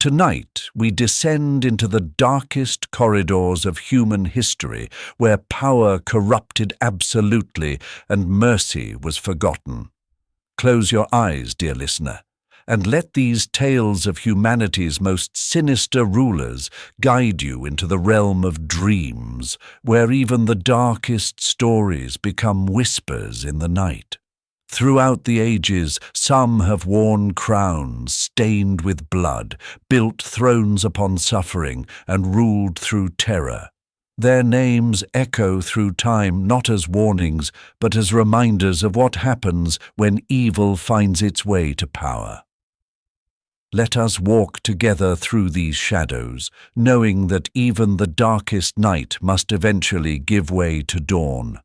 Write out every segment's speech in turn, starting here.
Tonight, we descend into the darkest corridors of human history, where power corrupted absolutely and mercy was forgotten. Close your eyes, dear listener, and let these tales of humanity's most sinister rulers guide you into the realm of dreams, where even the darkest stories become whispers in the night. Throughout the ages, some have worn crowns stained with blood, built thrones upon suffering, and ruled through terror. Their names echo through time not as warnings, but as reminders of what happens when evil finds its way to power. Let us walk together through these shadows, knowing that even the darkest night must eventually give way to dawn.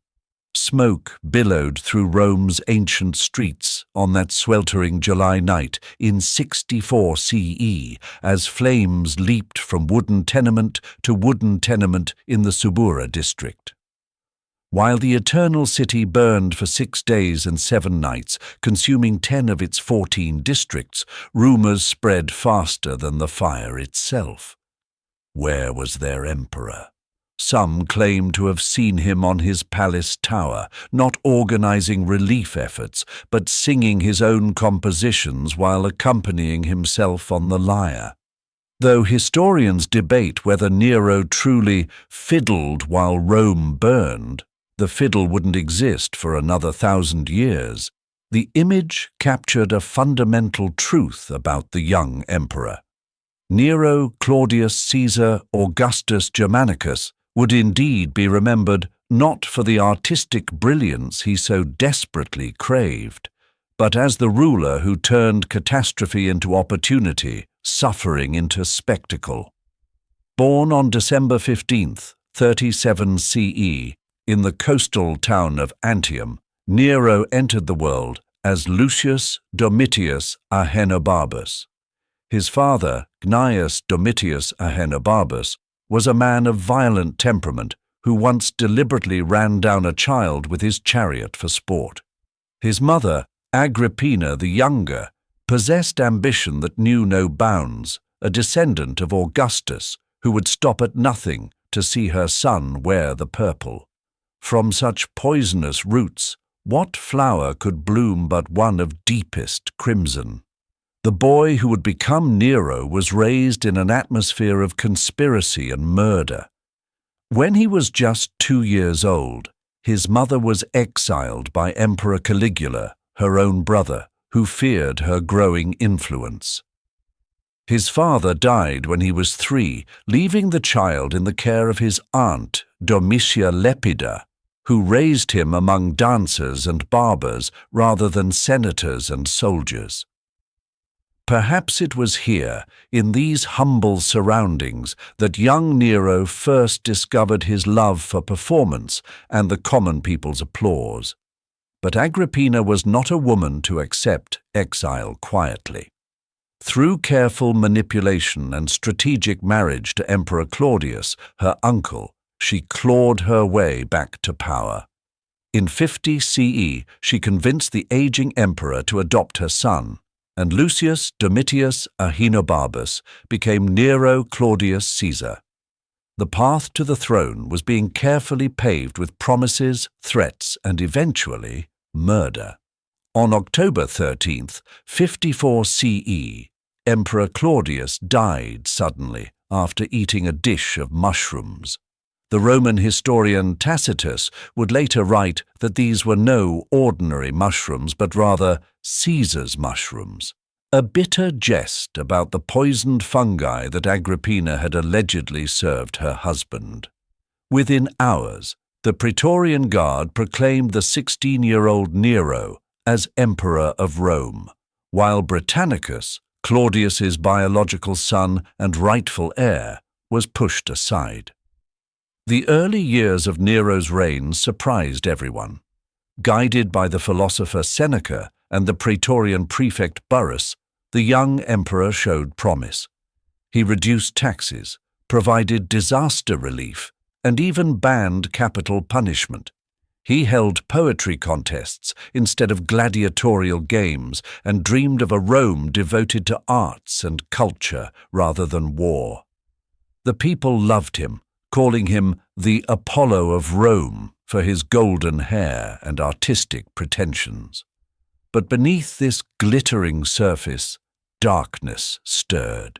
Smoke billowed through Rome's ancient streets on that sweltering July night in 64 CE as flames leaped from wooden tenement to wooden tenement in the Subura district. While the Eternal City burned for 6 days and 7 nights, consuming 10 of its 14 districts, rumors spread faster than the fire itself. Where was their emperor? Some claim to have seen him on his palace tower, not organizing relief efforts, but singing his own compositions while accompanying himself on the lyre. Though historians debate whether Nero truly fiddled while Rome burned, the fiddle wouldn't exist for another 1,000 years. The image captured a fundamental truth about the young emperor. Nero Claudius Caesar Augustus Germanicus would indeed be remembered not for the artistic brilliance he so desperately craved, but as the ruler who turned catastrophe into opportunity, suffering into spectacle. Born on December 15th, 37 CE, in the coastal town of Antium, Nero entered the world as Lucius Domitius Ahenobarbus. His father, Gnaeus Domitius Ahenobarbus, was a man of violent temperament who once deliberately ran down a child with his chariot for sport. His mother, Agrippina the Younger, possessed ambition that knew no bounds, a descendant of Augustus who would stop at nothing to see her son wear the purple. From such poisonous roots, what flower could bloom but one of deepest crimson? The boy who would become Nero was raised in an atmosphere of conspiracy and murder. When he was just 2 years old, his mother was exiled by Emperor Caligula, her own brother, who feared her growing influence. His father died when he was 3, leaving the child in the care of his aunt, Domitia Lepida, who raised him among dancers and barbers rather than senators and soldiers. Perhaps it was here, in these humble surroundings, that young Nero first discovered his love for performance and the common people's applause. But Agrippina was not a woman to accept exile quietly. Through careful manipulation and strategic marriage to Emperor Claudius, her uncle, she clawed her way back to power. In 50 CE, she convinced the aging emperor to adopt her son, and Lucius Domitius Ahenobarbus became Nero Claudius Caesar. The path to the throne was being carefully paved with promises, threats, and eventually murder. On October 13th, 54 CE, Emperor Claudius died suddenly after eating a dish of mushrooms. The Roman historian Tacitus would later write that these were no ordinary mushrooms, but rather Caesar's mushrooms, a bitter jest about the poisoned fungi that Agrippina had allegedly served her husband. Within hours, the Praetorian Guard proclaimed the 16-year-old Nero as Emperor of Rome, while Britannicus, Claudius's biological son and rightful heir, was pushed aside. The early years of Nero's reign surprised everyone. Guided by the philosopher Seneca and the Praetorian prefect Burrus, the young emperor showed promise. He reduced taxes, provided disaster relief, and even banned capital punishment. He held poetry contests instead of gladiatorial games and dreamed of a Rome devoted to arts and culture rather than war. The people loved him, calling him the Apollo of Rome for his golden hair and artistic pretensions. But beneath this glittering surface, darkness stirred.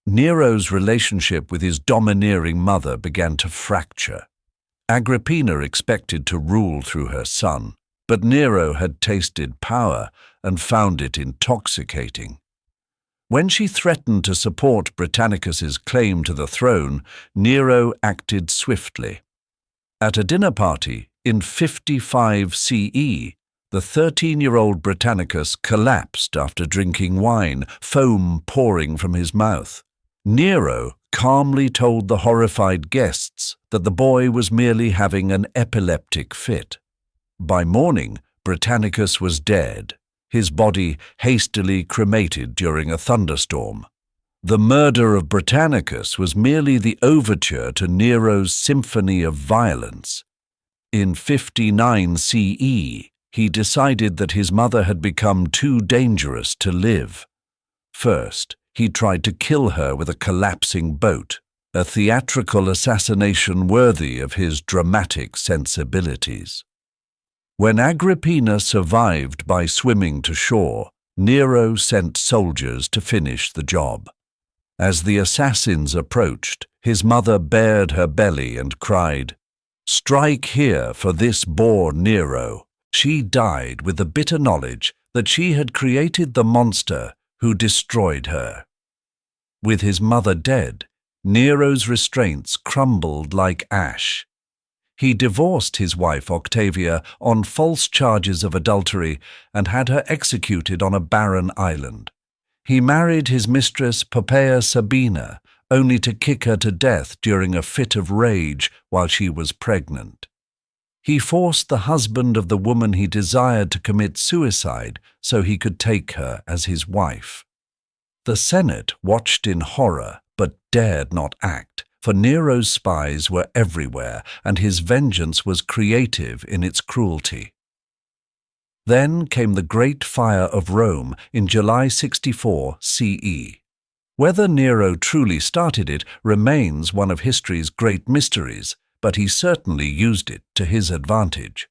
Nero's relationship with his domineering mother began to fracture. Agrippina expected to rule through her son, but Nero had tasted power and found it intoxicating. When she threatened to support Britannicus's claim to the throne, Nero acted swiftly. At a dinner party in 55 CE, the 13-year-old Britannicus collapsed after drinking wine, foam pouring from his mouth. Nero calmly told the horrified guests that the boy was merely having an epileptic fit. By morning, Britannicus was dead, his body hastily cremated during a thunderstorm. The murder of Britannicus was merely the overture to Nero's symphony of violence. In 59 CE, he decided that his mother had become too dangerous to live. First, he tried to kill her with a collapsing boat, a theatrical assassination worthy of his dramatic sensibilities. When Agrippina survived by swimming to shore, Nero sent soldiers to finish the job. As the assassins approached, his mother bared her belly and cried, "Strike here for this boor Nero." She died with the bitter knowledge that she had created the monster who destroyed her. With his mother dead, Nero's restraints crumbled like ash. He divorced his wife Octavia on false charges of adultery and had her executed on a barren island. He married his mistress Poppaea Sabina, only to kick her to death during a fit of rage while she was pregnant. He forced the husband of the woman he desired to commit suicide so he could take her as his wife. The Senate watched in horror but dared not act, for Nero's spies were everywhere and his vengeance was creative in its cruelty. Then came the Great Fire of Rome in July 64 CE. Whether Nero truly started it remains one of history's great mysteries, but he certainly used it to his advantage.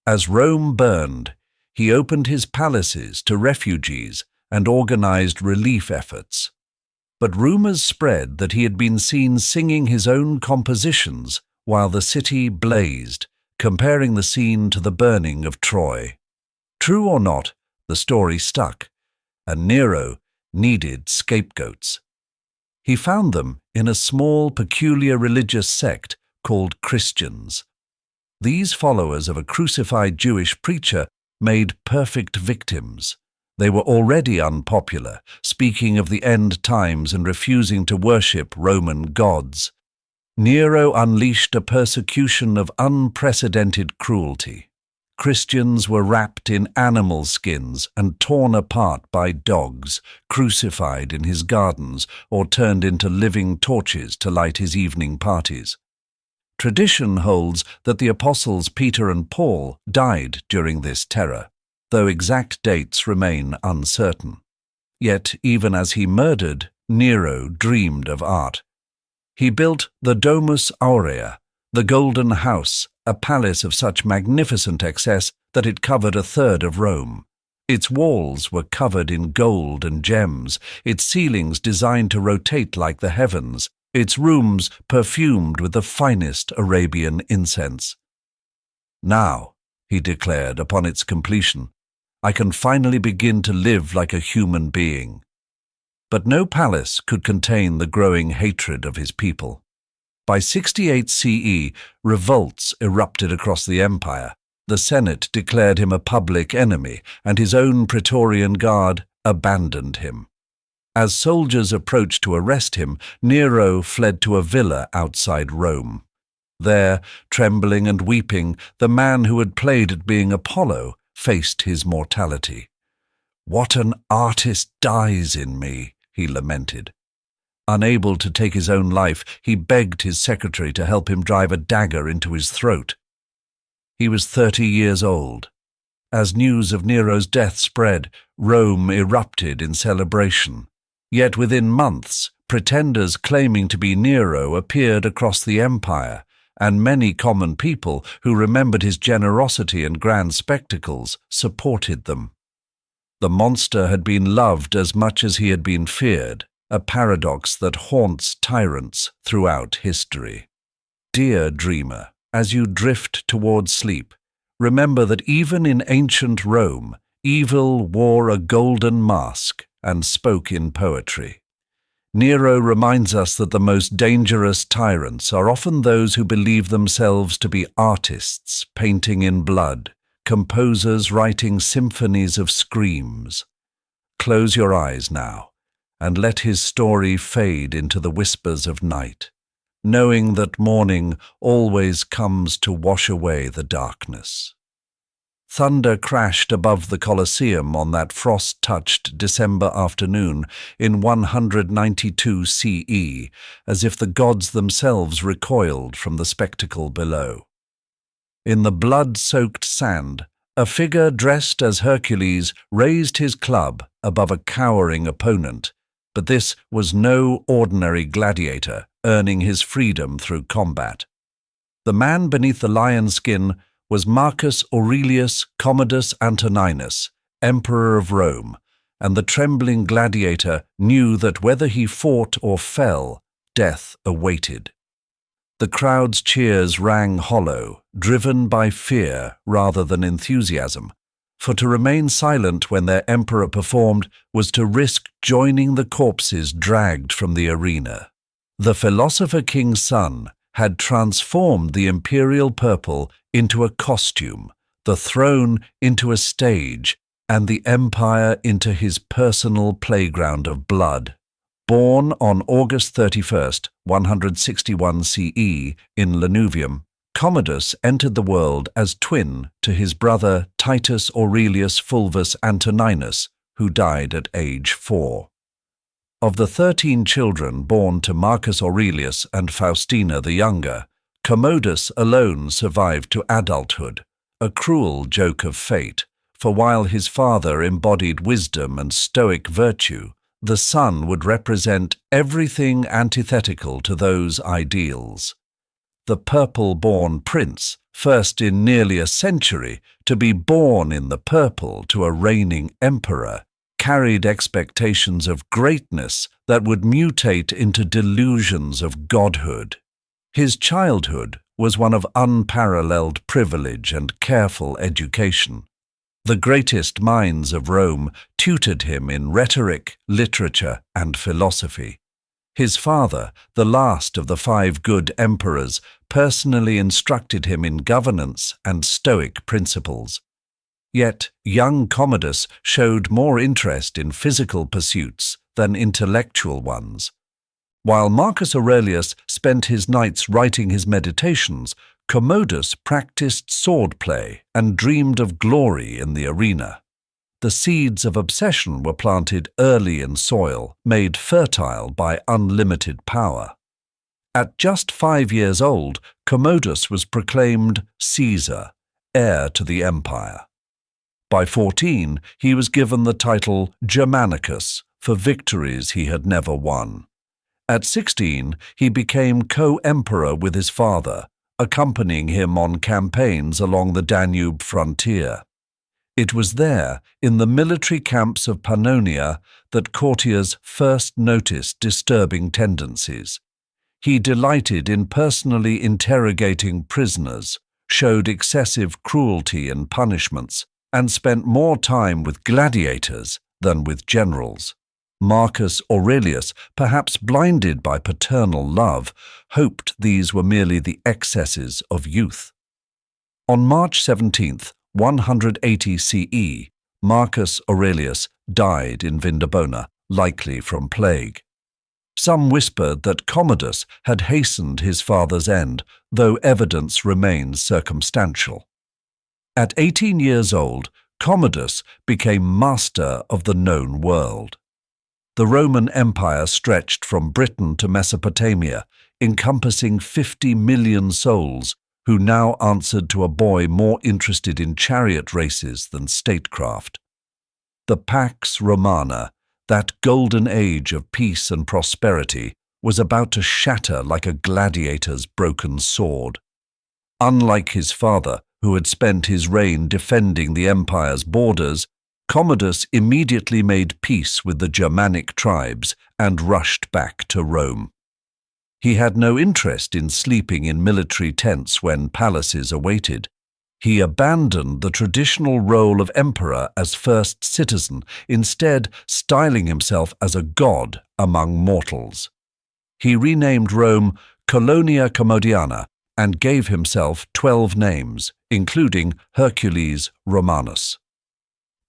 As Rome burned, he opened his palaces to refugees and organized relief efforts. But rumors spread that he had been seen singing his own compositions while the city blazed, comparing the scene to the burning of Troy. True or not, the story stuck, and Nero needed scapegoats. He found them in a small, peculiar religious sect called Christians. These followers of a crucified Jewish preacher made perfect victims. They were already unpopular, speaking of the end times and refusing to worship Roman gods. Nero unleashed a persecution of unprecedented cruelty. Christians were wrapped in animal skins and torn apart by dogs, crucified in his gardens, or turned into living torches to light his evening parties. Tradition holds that the apostles Peter and Paul died during this terror, though exact dates remain uncertain. Yet, even as he murdered, Nero dreamed of art. He built the Domus Aurea, the Golden House, a palace of such magnificent excess that it covered a third of Rome. Its walls were covered in gold and gems, its ceilings designed to rotate like the heavens, its rooms perfumed with the finest Arabian incense. "Now," he declared upon its completion, "I can finally begin to live like a human being." But no palace could contain the growing hatred of his people. By 68 CE, revolts erupted across the empire. The Senate declared him a public enemy, and his own Praetorian Guard abandoned him. As soldiers approached to arrest him, Nero fled to a villa outside Rome. There, trembling and weeping, the man who had played at being Apollo faced his mortality. "What an artist dies in me," he lamented. Unable to take his own life, he begged his secretary to help him drive a dagger into his throat. He was 30 years old. As news of Nero's death spread, Rome erupted in celebration. Yet within months, pretenders claiming to be Nero appeared across the empire, and many common people who remembered his generosity and grand spectacles supported them. The monster had been loved as much as he had been feared, a paradox that haunts tyrants throughout history. Dear dreamer, as you drift towards sleep, remember that even in ancient Rome, evil wore a golden mask and spoke in poetry. Nero reminds us that the most dangerous tyrants are often those who believe themselves to be artists painting in blood, composers writing symphonies of screams. Close your eyes now, and let his story fade into the whispers of night, knowing that morning always comes to wash away the darkness. Thunder crashed above the Colosseum on that frost-touched December afternoon in 192 CE, as if the gods themselves recoiled from the spectacle below. In the blood-soaked sand, a figure dressed as Hercules raised his club above a cowering opponent, but this was no ordinary gladiator earning his freedom through combat. The man beneath the lion skin was Marcus Aurelius Commodus Antoninus, Emperor of Rome, and the trembling gladiator knew that whether he fought or fell, death awaited. The crowd's cheers rang hollow, driven by fear rather than enthusiasm, for to remain silent when their emperor performed was to risk joining the corpses dragged from the arena. The philosopher king's son had transformed the imperial purple into a costume, the throne into a stage, and the empire into his personal playground of blood. Born on August 31st, 161 CE in Lanuvium, Commodus entered the world as twin to his brother Titus Aurelius Fulvus Antoninus, who died at age 4. Of the 13 children born to Marcus Aurelius and Faustina the Younger, Commodus alone survived to adulthood, a cruel joke of fate, for while his father embodied wisdom and stoic virtue, the son would represent everything antithetical to those ideals. The purple-born prince, first in nearly a century to be born in the purple to a reigning emperor, carried expectations of greatness that would mutate into delusions of godhood. His childhood was one of unparalleled privilege and careful education. The greatest minds of Rome tutored him in rhetoric, literature, and philosophy. His father, the last of the 5 good emperors, personally instructed him in governance and stoic principles. Yet young Commodus showed more interest in physical pursuits than intellectual ones. While Marcus Aurelius spent his nights writing his meditations, Commodus practiced swordplay and dreamed of glory in the arena. The seeds of obsession were planted early in soil, made fertile by unlimited power. At just 5 years old, Commodus was proclaimed Caesar, heir to the empire. By 14, he was given the title Germanicus for victories he had never won. At 16, he became co-emperor with his father, accompanying him on campaigns along the Danube frontier. It was there, in the military camps of Pannonia, that courtiers first noticed disturbing tendencies. He delighted in personally interrogating prisoners, showed excessive cruelty in punishments, and spent more time with gladiators than with generals. Marcus Aurelius, perhaps blinded by paternal love, hoped these were merely the excesses of youth. On March 17, 180 CE, Marcus Aurelius died in Vindobona, likely from plague. Some whispered that Commodus had hastened his father's end, though evidence remains circumstantial. At 18 years old, Commodus became master of the known world. The Roman Empire stretched from Britain to Mesopotamia, encompassing 50 million souls, who now answered to a boy more interested in chariot races than statecraft. The Pax Romana, that golden age of peace and prosperity, was about to shatter like a gladiator's broken sword. Unlike his father, who had spent his reign defending the empire's borders, Commodus immediately made peace with the Germanic tribes and rushed back to Rome. He had no interest in sleeping in military tents when palaces awaited. He abandoned the traditional role of emperor as first citizen, instead styling himself as a god among mortals. He renamed Rome Colonia Commodiana and gave himself 12 names, including Hercules Romanus.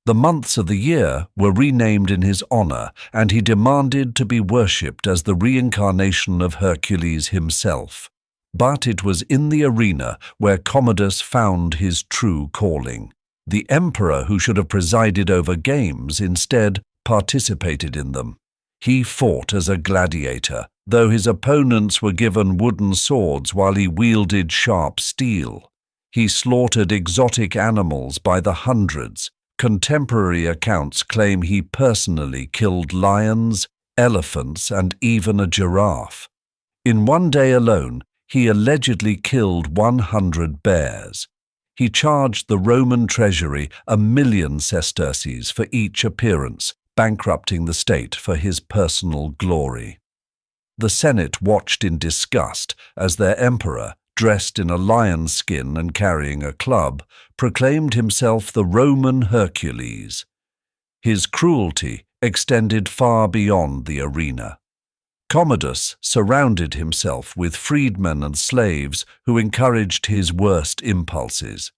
The months of the year were renamed in his honor, and he demanded to be worshipped as the reincarnation of Hercules himself. But it was in the arena where Commodus found his true calling. The emperor who should have presided over games instead participated in them. He fought as a gladiator, though his opponents were given wooden swords while he wielded sharp steel. He slaughtered exotic animals by the hundreds. Contemporary accounts claim he personally killed lions, elephants, and even a giraffe. In one day alone, he allegedly killed 100 bears. He charged the Roman treasury 1,000,000 sesterces for each appearance, bankrupting the state for his personal glory. The Senate watched in disgust as their emperor, dressed in a lion's skin and carrying a club, proclaimed himself the Roman Hercules. His cruelty extended far beyond the arena. Commodus surrounded himself with freedmen and slaves who encouraged his worst impulses.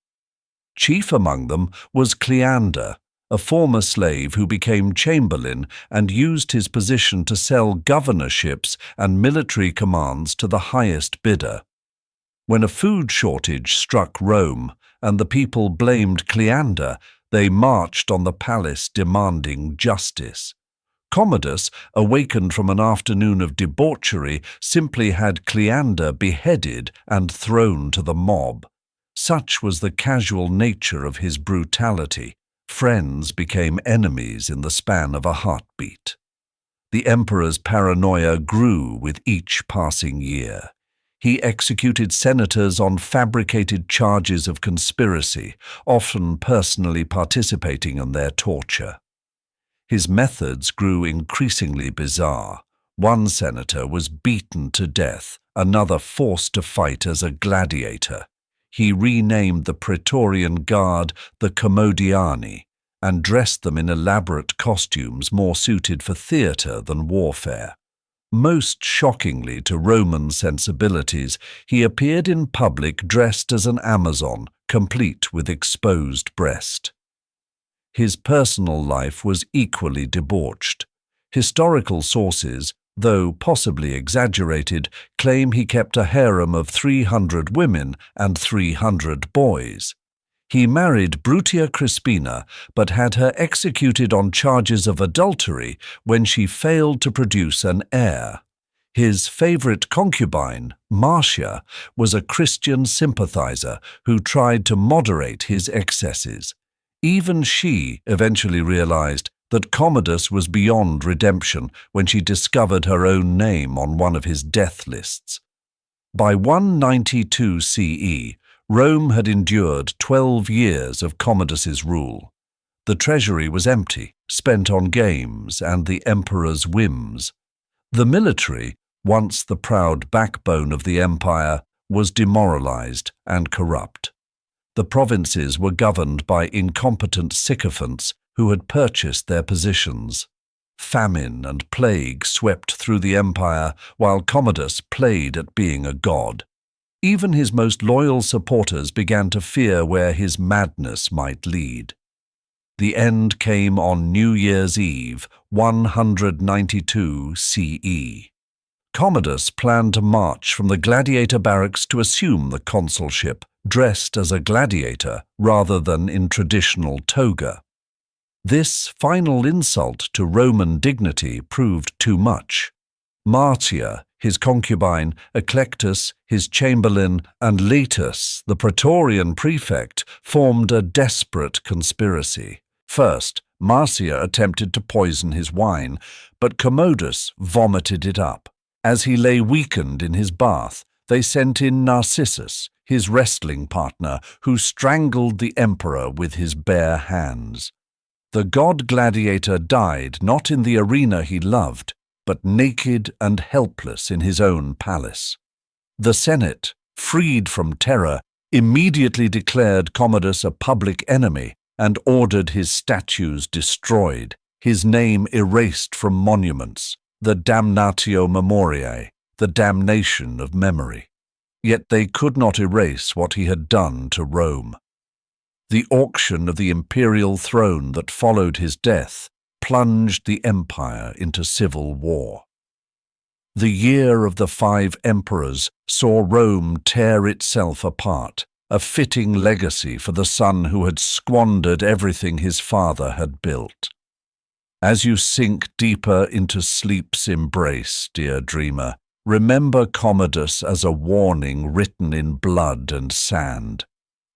Chief among them was Cleander, a former slave who became chamberlain and used his position to sell governorships and military commands to the highest bidder. When a food shortage struck Rome and the people blamed Cleander, they marched on the palace demanding justice. Commodus, awakened from an afternoon of debauchery, simply had Cleander beheaded and thrown to the mob. Such was the casual nature of his brutality. Friends became enemies in the span of a heartbeat. The emperor's paranoia grew with each passing year. He executed senators on fabricated charges of conspiracy, often personally participating in their torture. His methods grew increasingly bizarre. One senator was beaten to death, another forced to fight as a gladiator. He renamed the Praetorian Guard the Commodiani and dressed them in elaborate costumes more suited for theatre than warfare. Most shockingly to Roman sensibilities, he appeared in public dressed as an Amazon, complete with exposed breast. His personal life was equally debauched. Historical sources, though possibly exaggerated, claim he kept a harem of 300 women and 300 boys. He married Brutia Crispina, but had her executed on charges of adultery when she failed to produce an heir. His favorite concubine, Marcia, was a Christian sympathizer who tried to moderate his excesses. Even she eventually realized that Commodus was beyond redemption when she discovered her own name on one of his death lists. By 192 CE, Rome had endured 12 years of Commodus's rule. The treasury was empty, spent on games and the emperor's whims. The military, once the proud backbone of the empire, was demoralized and corrupt. The provinces were governed by incompetent sycophants who had purchased their positions. Famine and plague swept through the empire while Commodus played at being a god. Even his most loyal supporters began to fear where his madness might lead. The end came on New Year's Eve, 192 CE. Commodus planned to march from the gladiator barracks to assume the consulship, dressed as a gladiator rather than in traditional toga. This final insult to Roman dignity proved too much. Marcia, his concubine, Eclectus, his chamberlain, and Laetus, the Praetorian prefect, formed a desperate conspiracy. First, Marcia attempted to poison his wine, but Commodus vomited it up. As he lay weakened in his bath, they sent in Narcissus, his wrestling partner, who strangled the emperor with his bare hands. The god Gladiator died not in the arena he loved, but naked and helpless in his own palace. The Senate, freed from terror, immediately declared Commodus a public enemy and ordered his statues destroyed, his name erased from monuments, the damnatio memoriae, the damnation of memory. Yet they could not erase what he had done to Rome. The auction of the imperial throne that followed his death plunged the empire into civil war. The year of the 5 emperors saw Rome tear itself apart, a fitting legacy for the son who had squandered everything his father had built. As you sink deeper into sleep's embrace, dear dreamer, remember Commodus as a warning written in blood and sand.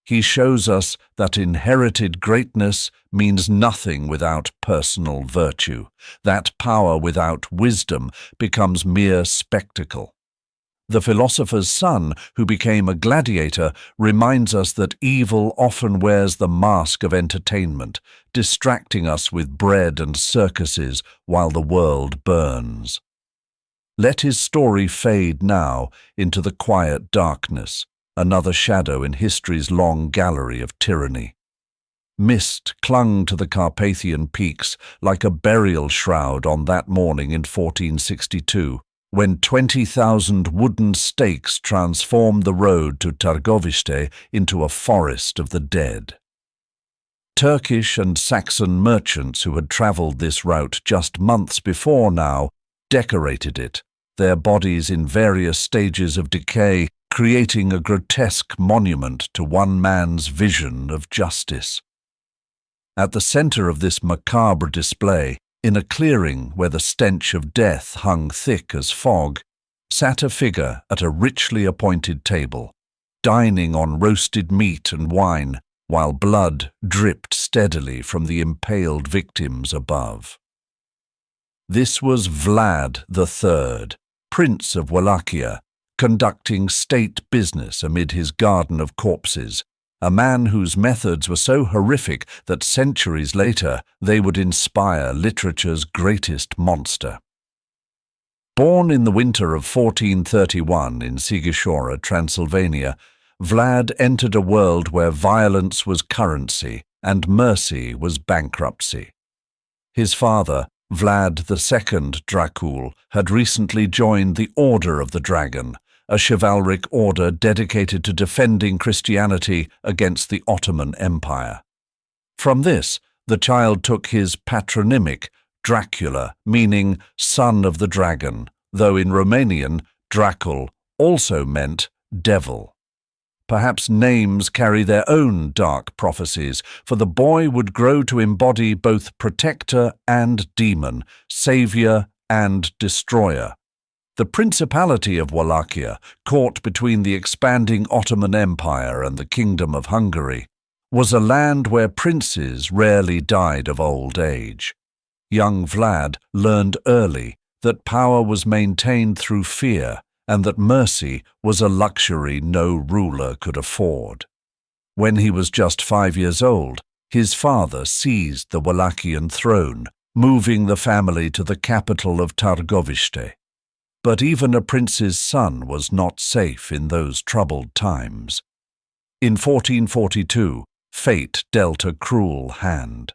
He shows us that inherited greatness means nothing without personal virtue, that power without wisdom becomes mere spectacle. The philosopher's son, who became a gladiator, reminds us that evil often wears the mask of entertainment, distracting us with bread and circuses while the world burns. Let his story fade now into the quiet darkness, another shadow in history's long gallery of tyranny. Mist clung to the Carpathian peaks like a burial shroud on that morning in 1462, when 20,000 wooden stakes transformed the road to Târgoviște into a forest of the dead. Turkish and Saxon merchants who had travelled this route just months before now decorated it, their bodies in various stages of decay, creating a grotesque monument to one man's vision of justice. At the center of this macabre display, in a clearing where the stench of death hung thick as fog, sat a figure at a richly appointed table, dining on roasted meat and wine, while blood dripped steadily from the impaled victims above. This was Vlad III, Prince of Wallachia, conducting state business amid his garden of corpses, a man whose methods were so horrific that centuries later they would inspire literature's greatest monster. Born in the winter of 1431 in Sighișoara, Transylvania, Vlad entered a world where violence was currency and mercy was bankruptcy. His father, Vlad II Dracula, had recently joined the Order of the Dragon, a chivalric order dedicated to defending Christianity against the Ottoman Empire. From this, the child took his patronymic, Dracula, meaning son of the dragon, though in Romanian, Dracul also meant devil. Perhaps names carry their own dark prophecies, for the boy would grow to embody both protector and demon, savior and destroyer. The Principality of Wallachia, caught between the expanding Ottoman Empire and the Kingdom of Hungary, was a land where princes rarely died of old age. Young Vlad learned early that power was maintained through fear and that mercy was a luxury no ruler could afford. When he was just 5 years old, his father seized the Wallachian throne, moving the family to the capital of Târgoviște. But even a prince's son was not safe in those troubled times. In 1442, fate dealt a cruel hand.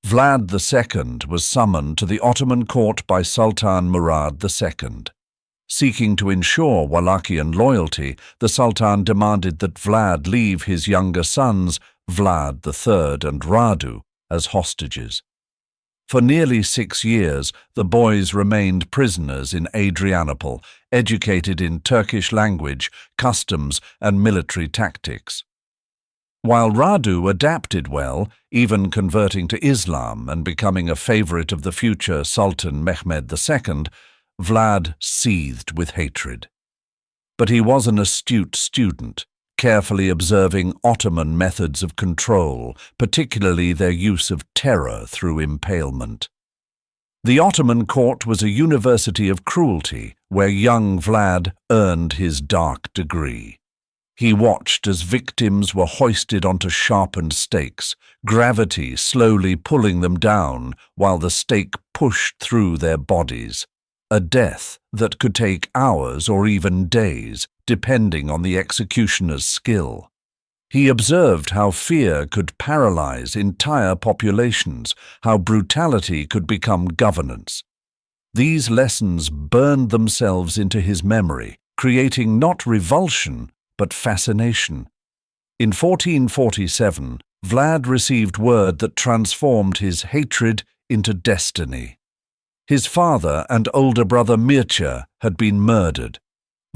Vlad II was summoned to the Ottoman court by Sultan Murad II. Seeking to ensure Wallachian loyalty, the Sultan demanded that Vlad leave his younger sons, Vlad III and Radu, as hostages. For nearly 6 years, the boys remained prisoners in Adrianople, educated in Turkish language, customs, and military tactics. While Radu adapted well, even converting to Islam and becoming a favorite of the future Sultan Mehmed II, Vlad seethed with hatred. But he was an astute student, carefully observing Ottoman methods of control, particularly their use of terror through impalement. The Ottoman court was a university of cruelty, where young Vlad earned his dark degree. He watched as victims were hoisted onto sharpened stakes, gravity slowly pulling them down while the stake pushed through their bodies, a death that could take hours or even days, depending on the executioner's skill. He observed how fear could paralyze entire populations, how brutality could become governance. These lessons burned themselves into his memory, creating not revulsion, but fascination. In 1447, Vlad received word that transformed his hatred into destiny. His father and older brother Mircea had been murdered.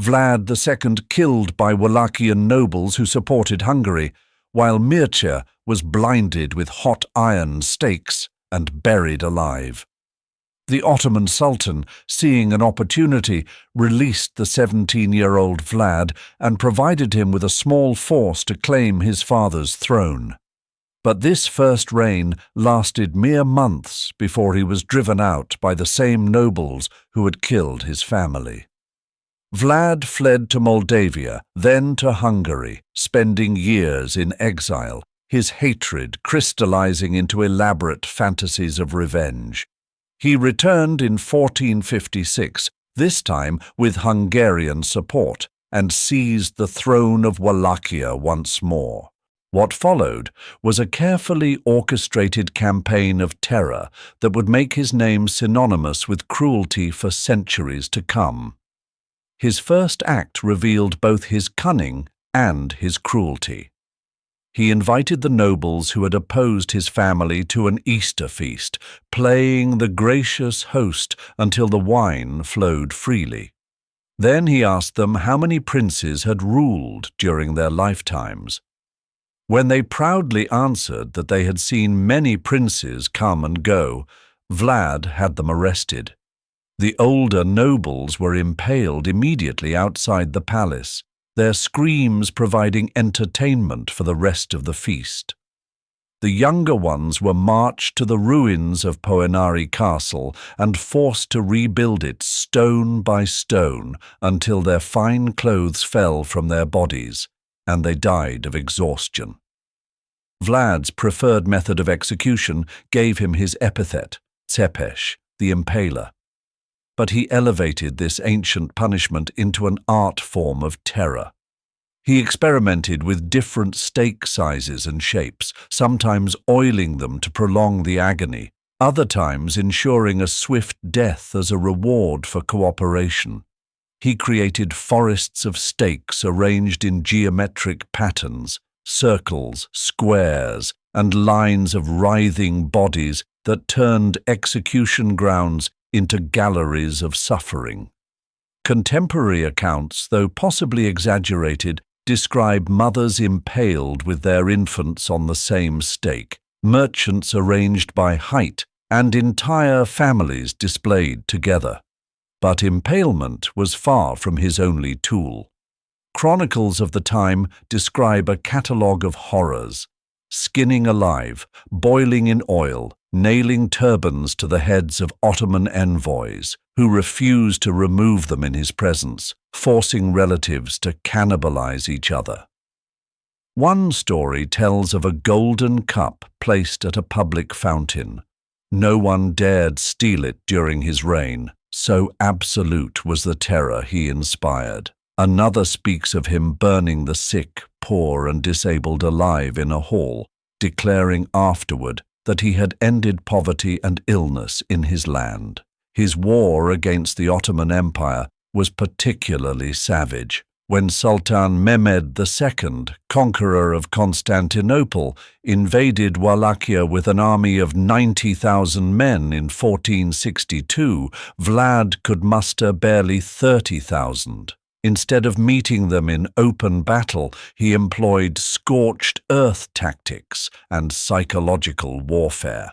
Vlad II killed by Wallachian nobles who supported Hungary, while Mircea was blinded with hot iron stakes and buried alive. The Ottoman Sultan, seeing an opportunity, released the 17-year-old Vlad and provided him with a small force to claim his father's throne. But this first reign lasted mere months before he was driven out by the same nobles who had killed his family. Vlad fled to Moldavia, then to Hungary, spending years in exile, his hatred crystallizing into elaborate fantasies of revenge. He returned in 1456, this time with Hungarian support, and seized the throne of Wallachia once more. What followed was a carefully orchestrated campaign of terror that would make his name synonymous with cruelty for centuries to come. His first act revealed both his cunning and his cruelty. He invited the nobles who had opposed his family to an Easter feast, playing the gracious host until the wine flowed freely. Then he asked them how many princes had ruled during their lifetimes. When they proudly answered that they had seen many princes come and go, Vlad had them arrested. The older nobles were impaled immediately outside the palace, their screams providing entertainment for the rest of the feast. The younger ones were marched to the ruins of Poenari Castle and forced to rebuild it stone by stone until their fine clothes fell from their bodies, and they died of exhaustion. Vlad's preferred method of execution gave him his epithet, Tsepesh, the Impaler. But he elevated this ancient punishment into an art form of terror. He experimented with different stake sizes and shapes, sometimes oiling them to prolong the agony, other times ensuring a swift death as a reward for cooperation. He created forests of stakes arranged in geometric patterns, circles, squares, and lines of writhing bodies that turned execution grounds into galleries of suffering. Contemporary accounts, though possibly exaggerated, describe mothers impaled with their infants on the same stake, merchants arranged by height, and entire families displayed together. But impalement was far from his only tool. Chronicles of the time describe a catalogue of horrors: skinning alive, boiling in oil, nailing turbans to the heads of Ottoman envoys, who refused to remove them in his presence, forcing relatives to cannibalize each other. One story tells of a golden cup placed at a public fountain. No one dared steal it during his reign, so absolute was the terror he inspired. Another speaks of him burning the sick, poor, and disabled alive in a hall, declaring afterward that he had ended poverty and illness in his land. His war against the Ottoman Empire was particularly savage. When Sultan Mehmed II, conqueror of Constantinople, invaded Wallachia with an army of 90,000 men in 1462, Vlad could muster barely 30,000. Instead of meeting them in open battle, he employed scorched earth tactics and psychological warfare.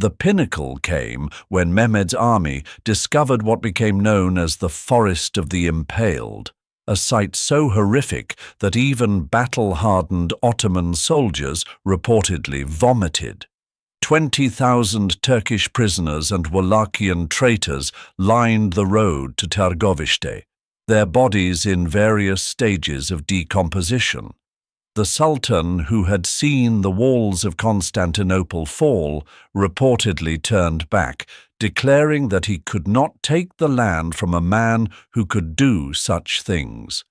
The pinnacle came when Mehmed's army discovered what became known as the Forest of the Impaled, a sight so horrific that even battle-hardened Ottoman soldiers reportedly vomited. 20,000 Turkish prisoners and Wallachian traitors lined the road to Târgoviște, their bodies in various stages of decomposition. The Sultan, who had seen the walls of Constantinople fall, reportedly turned back, declaring that he could not take the land from a man who could do such things.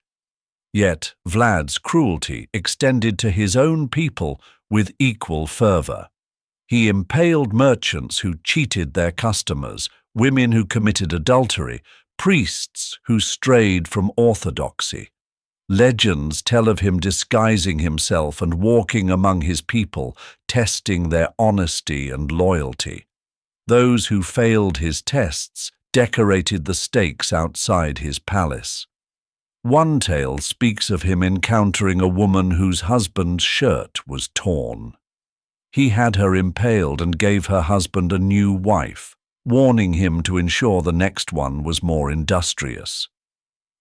Yet Vlad's cruelty extended to his own people with equal fervor. He impaled merchants who cheated their customers, women who committed adultery, priests who strayed from orthodoxy. Legends tell of him disguising himself and walking among his people, testing their honesty and loyalty. Those who failed his tests decorated the stakes outside his palace. One tale speaks of him encountering a woman whose husband's shirt was torn. He had her impaled and gave her husband a new wife, warning him to ensure the next one was more industrious.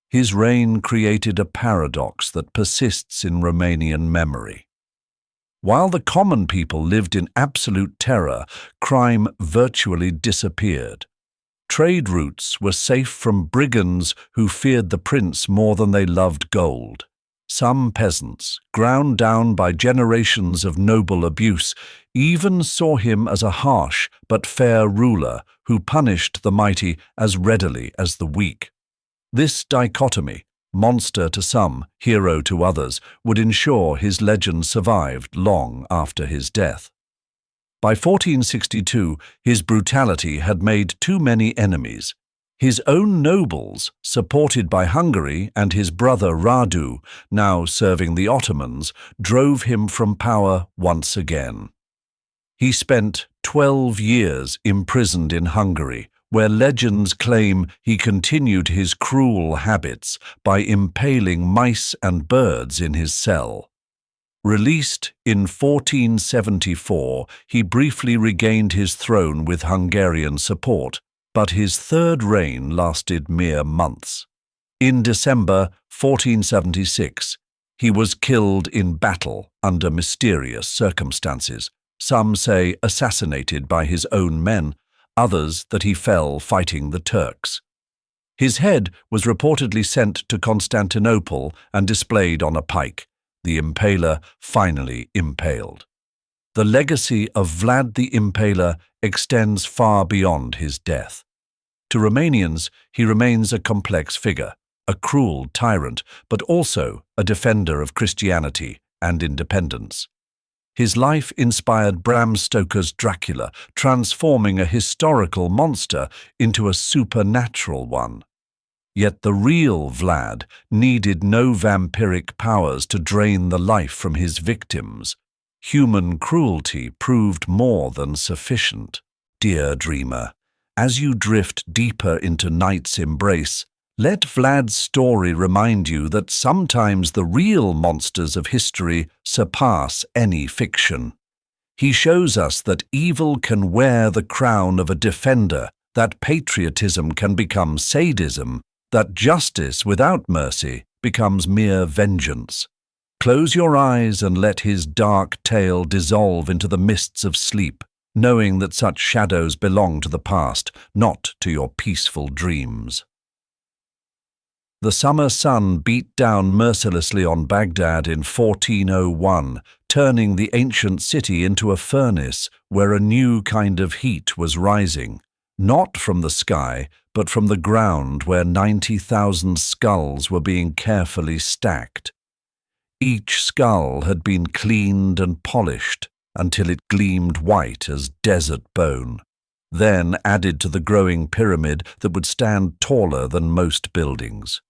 His reign created a paradox that persists in Romanian memory. While the common people lived in absolute terror, crime virtually disappeared. Trade routes were safe from brigands who feared the prince more than they loved gold. Some peasants, ground down by generations of noble abuse, even saw him as a harsh but fair ruler who punished the mighty as readily as the weak. This dichotomy, monster to some, hero to others, would ensure his legend survived long after his death. By 1462, his brutality had made too many enemies. His own nobles, supported by Hungary and his brother Radu, now serving the Ottomans, drove him from power once again. He spent 12 years imprisoned in Hungary, where legends claim he continued his cruel habits by impaling mice and birds in his cell. Released in 1474, he briefly regained his throne with Hungarian support, but his third reign lasted mere months. In December 1476, he was killed in battle under mysterious circumstances. Some say assassinated by his own men, others that he fell fighting the Turks. His head was reportedly sent to Constantinople and displayed on a pike, the Impaler finally impaled. The legacy of Vlad the Impaler extends far beyond his death. To Romanians, he remains a complex figure, a cruel tyrant, but also a defender of Christianity and independence. His life inspired Bram Stoker's Dracula, transforming a historical monster into a supernatural one. Yet the real Vlad needed no vampiric powers to drain the life from his victims. Human cruelty proved more than sufficient. Dear dreamer, as you drift deeper into night's embrace, let Vlad's story remind you that sometimes the real monsters of history surpass any fiction. He shows us that evil can wear the crown of a defender, that patriotism can become sadism, that justice without mercy becomes mere vengeance. Close your eyes and let his dark tale dissolve into the mists of sleep, knowing that such shadows belong to the past, not to your peaceful dreams. The summer sun beat down mercilessly on Baghdad in 1401, turning the ancient city into a furnace where a new kind of heat was rising, not from the sky, but from the ground where 90,000 skulls were being carefully stacked. Each skull had been cleaned and polished until it gleamed white as desert bone, then added to the growing pyramid that would stand taller than most buildings.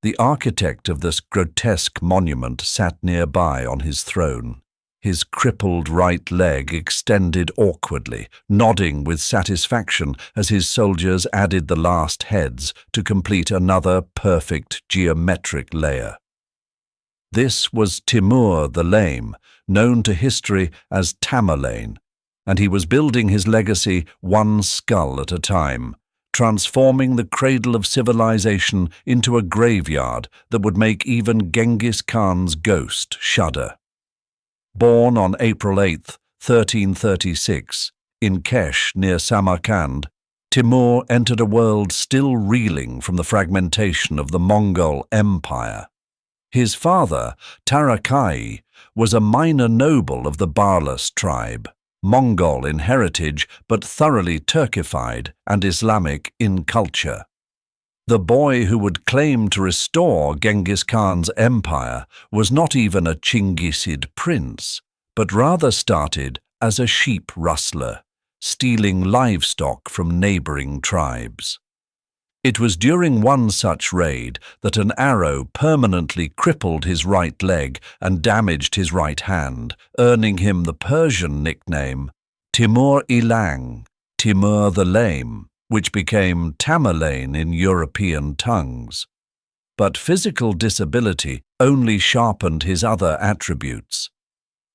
The architect of this grotesque monument sat nearby on his throne, his crippled right leg extended awkwardly, nodding with satisfaction as his soldiers added the last heads to complete another perfect geometric layer. This was Timur the Lame, known to history as Tamerlane, and he was building his legacy one skull at a time, transforming the cradle of civilization into a graveyard that would make even Genghis Khan's ghost shudder. Born on April 8, 1336, in Kesh near Samarkand, Timur entered a world still reeling from the fragmentation of the Mongol Empire. His father, Tarakai, was a minor noble of the Barlas tribe, Mongol in heritage but thoroughly Turkified and Islamic in culture. The boy who would claim to restore Genghis Khan's empire was not even a Chinggisid prince, but rather started as a sheep rustler, stealing livestock from neighboring tribes. It was during one such raid that an arrow permanently crippled his right leg and damaged his right hand, earning him the Persian nickname Timur Ilang, Timur the Lame, which became Tamerlane in European tongues. But physical disability only sharpened his other attributes.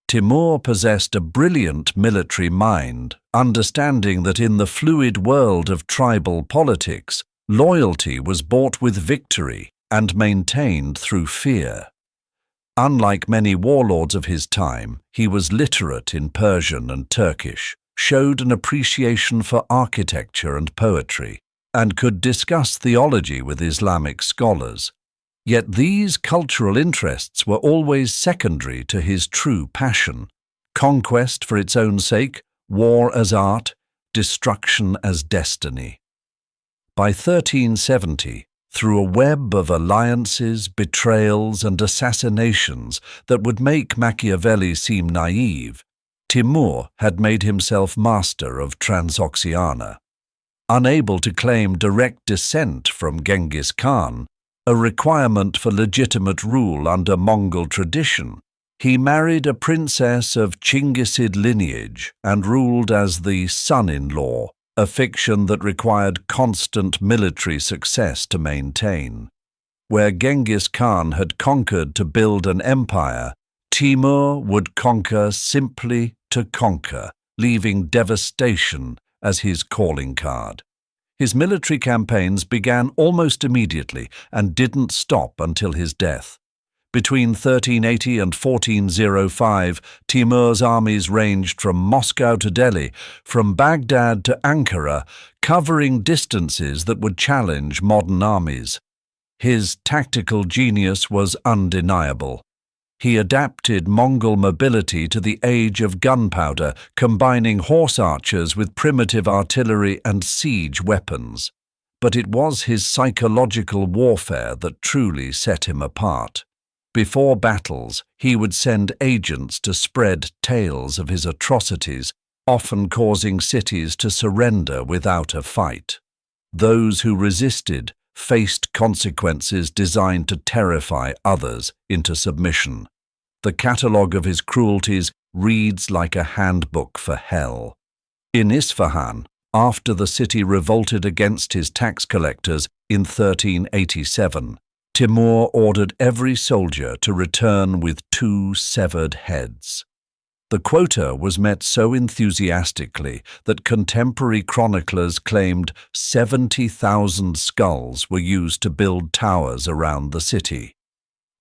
Timur possessed a brilliant military mind, understanding that in the fluid world of tribal politics, loyalty was bought with victory and maintained through fear. Unlike many warlords of his time, he was literate in Persian and Turkish, showed an appreciation for architecture and poetry, and could discuss theology with Islamic scholars. Yet these cultural interests were always secondary to his true passion: conquest for its own sake, war as art, destruction as destiny. By 1370, through a web of alliances, betrayals, and assassinations that would make Machiavelli seem naive, Timur had made himself master of Transoxiana. Unable to claim direct descent from Genghis Khan, a requirement for legitimate rule under Mongol tradition, he married a princess of Chinggisid lineage and ruled as the son-in-law, a fiction that required constant military success to maintain. Where Genghis Khan had conquered to build an empire, Timur would conquer simply to conquer, leaving devastation as his calling card. His military campaigns began almost immediately and didn't stop until his death. Between 1380 and 1405, Timur's armies ranged from Moscow to Delhi, from Baghdad to Ankara, covering distances that would challenge modern armies. His tactical genius was undeniable. He adapted Mongol mobility to the age of gunpowder, combining horse archers with primitive artillery and siege weapons. But it was his psychological warfare that truly set him apart. Before battles, he would send agents to spread tales of his atrocities, often causing cities to surrender without a fight. Those who resisted faced consequences designed to terrify others into submission. The catalogue of his cruelties reads like a handbook for hell. In Isfahan, after the city revolted against his tax collectors in 1387, Timur ordered every soldier to return with 2 severed heads. The quota was met so enthusiastically that contemporary chroniclers claimed 70,000 skulls were used to build towers around the city.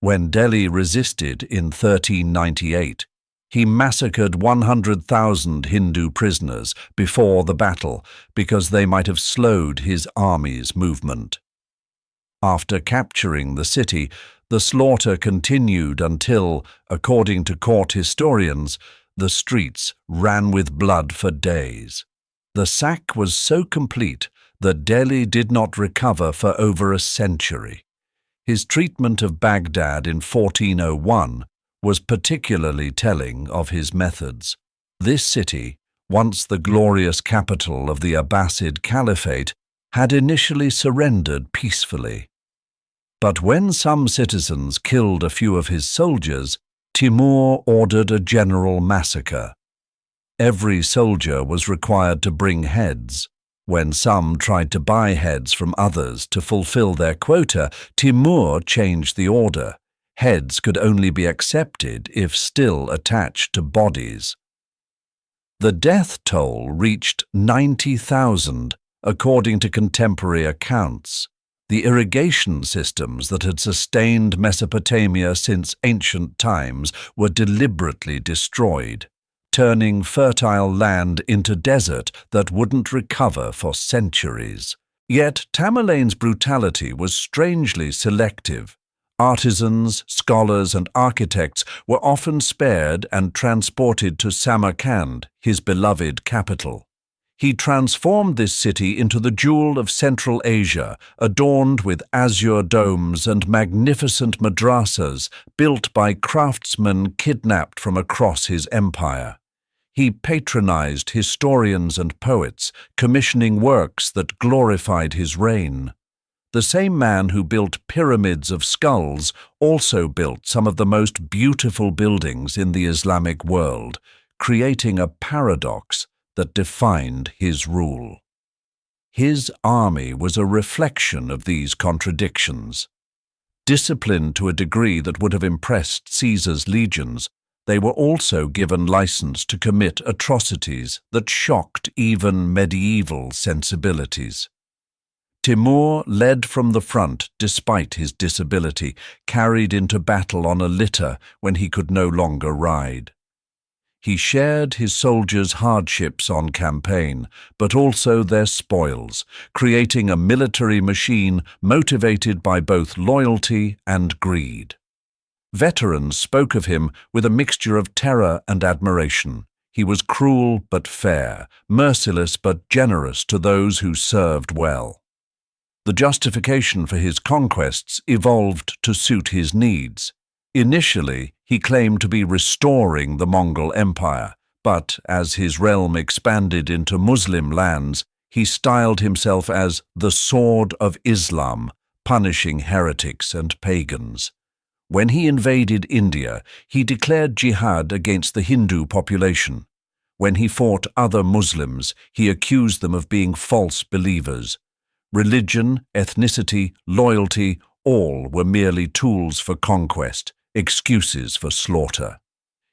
When Delhi resisted in 1398, he massacred 100,000 Hindu prisoners before the battle because they might have slowed his army's movement. After capturing the city, the slaughter continued until, according to court historians, the streets ran with blood for days. The sack was so complete that Delhi did not recover for over a century. His treatment of Baghdad in 1401 was particularly telling of his methods. This city, once the glorious capital of the Abbasid Caliphate, had initially surrendered peacefully. But when some citizens killed a few of his soldiers, Timur ordered a general massacre. Every soldier was required to bring heads. When some tried to buy heads from others to fulfill their quota, Timur changed the order. Heads could only be accepted if still attached to bodies. The death toll reached 90,000, according to contemporary accounts. The irrigation systems that had sustained Mesopotamia since ancient times were deliberately destroyed, turning fertile land into desert that wouldn't recover for centuries. Yet Tamerlane's brutality was strangely selective. Artisans, scholars, and architects were often spared and transported to Samarkand, his beloved capital. He transformed this city into the jewel of Central Asia, adorned with azure domes and magnificent madrasas built by craftsmen kidnapped from across his empire. He patronized historians and poets, commissioning works that glorified his reign. The same man who built pyramids of skulls also built some of the most beautiful buildings in the Islamic world, creating a paradox that defined his rule. His army was a reflection of these contradictions. Disciplined to a degree that would have impressed Caesar's legions, they were also given license to commit atrocities that shocked even medieval sensibilities. Timur led from the front despite his disability, carried into battle on a litter when he could no longer ride. He shared his soldiers' hardships on campaign, but also their spoils, creating a military machine motivated by both loyalty and greed. Veterans spoke of him with a mixture of terror and admiration. He was cruel but fair, merciless but generous to those who served well. The justification for his conquests evolved to suit his needs. Initially, he claimed to be restoring the Mongol Empire, but as his realm expanded into Muslim lands, he styled himself as the Sword of Islam, punishing heretics and pagans. When he invaded India, he declared jihad against the Hindu population. When he fought other Muslims, he accused them of being false believers. Religion, ethnicity, loyalty, all were merely tools for conquest, excuses for slaughter.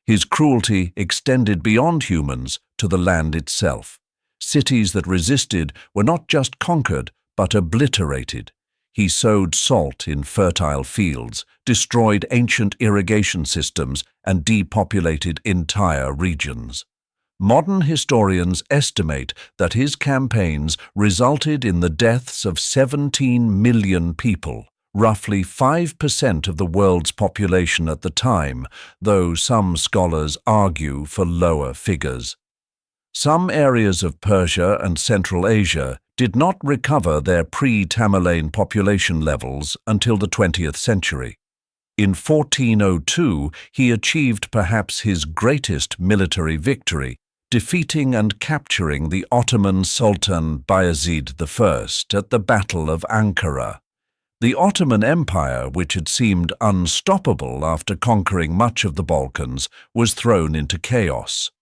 His cruelty extended beyond humans to the land itself. Cities that resisted were not just conquered, but obliterated. He sowed salt in fertile fields, destroyed ancient irrigation systems, and depopulated entire regions. Modern historians estimate that his campaigns resulted in the deaths of 17 million people, roughly 5% of the world's population at the time, though some scholars argue for lower figures. Some areas of Persia and Central Asia did not recover their pre-Tamerlane population levels until the 20th century. In 1402, he achieved perhaps his greatest military victory, defeating and capturing the Ottoman Sultan Bayezid I at the Battle of Ankara. The Ottoman Empire, which had seemed unstoppable after conquering much of the Balkans, was thrown into chaos.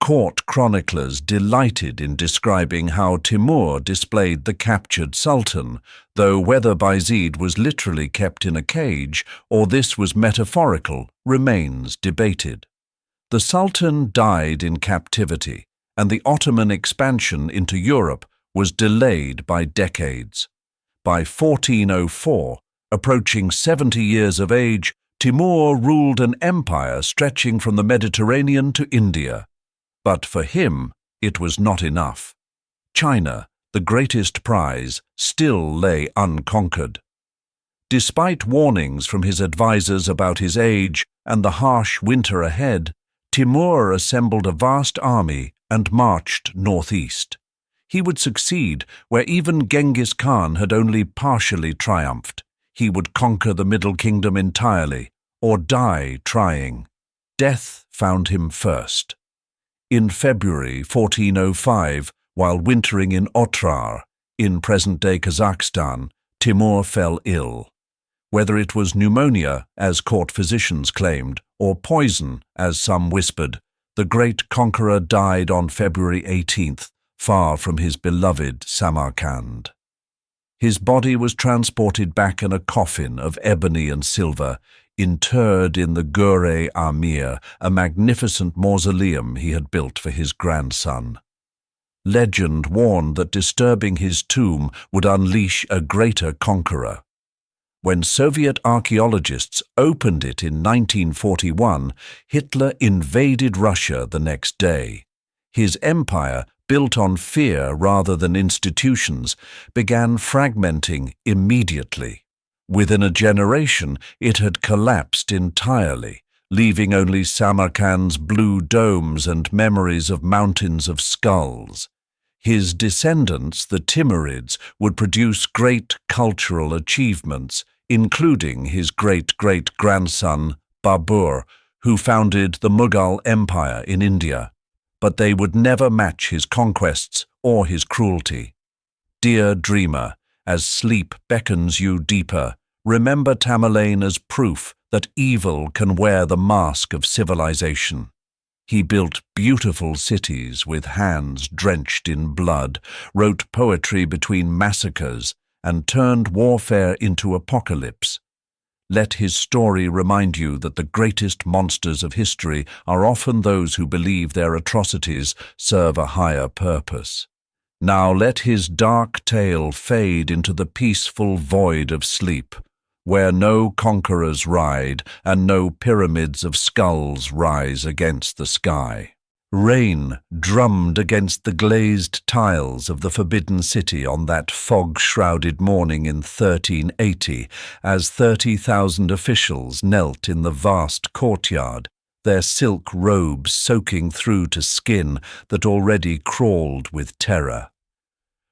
Court chroniclers delighted in describing how Timur displayed the captured sultan, though whether Bayezid was literally kept in a cage or this was metaphorical remains debated. The sultan died in captivity, and the Ottoman expansion into Europe was delayed by decades. By 1404, approaching 70 years of age, Timur ruled an empire stretching from the Mediterranean to India. But for him, it was not enough. China, the greatest prize, still lay unconquered. Despite warnings from his advisors about his age and the harsh winter ahead, Timur assembled a vast army and marched northeast. He would succeed where even Genghis Khan had only partially triumphed. He would conquer the Middle Kingdom entirely, or die trying. Death found him first. In February 1405, while wintering in Otrar, in present-day Kazakhstan, Timur fell ill. Whether it was pneumonia, as court physicians claimed, or poison, as some whispered, the great conqueror died on February 18th, far from his beloved Samarkand. His body was transported back in a coffin of ebony and silver, interred in the Gure Amir, a magnificent mausoleum he had built for his grandson. Legend warned that disturbing his tomb would unleash a greater conqueror. When Soviet archaeologists opened it in 1941, Hitler invaded Russia the next day. His empire, built on fear rather than institutions, began fragmenting immediately. Within a generation, it had collapsed entirely, leaving only Samarkand's blue domes and memories of mountains of skulls. His descendants, the Timurids, would produce great cultural achievements, including his great-great-grandson, Babur, who founded the Mughal Empire in India. But they would never match his conquests or his cruelty. Dear dreamer, as sleep beckons you deeper, remember Tamerlane as proof that evil can wear the mask of civilization. He built beautiful cities with hands drenched in blood, wrote poetry between massacres, and turned warfare into apocalypse. Let his story remind you that the greatest monsters of history are often those who believe their atrocities serve a higher purpose. Now let his dark tale fade into the peaceful void of sleep, where no conquerors ride and no pyramids of skulls rise against the sky. Rain drummed against the glazed tiles of the Forbidden City on that fog-shrouded morning in 1380, as 30,000 officials knelt in the vast courtyard, their silk robes soaking through to skin that already crawled with terror.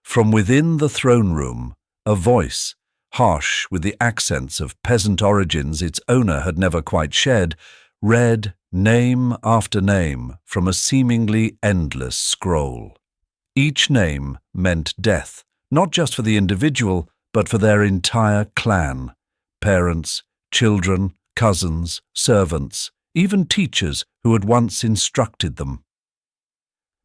From within the throne room, a voice, harsh with the accents of peasant origins its owner had never quite shed, read name after name from a seemingly endless scroll. Each name meant death, not just for the individual, but for their entire clan. Parents, children, cousins, servants, even teachers who had once instructed them.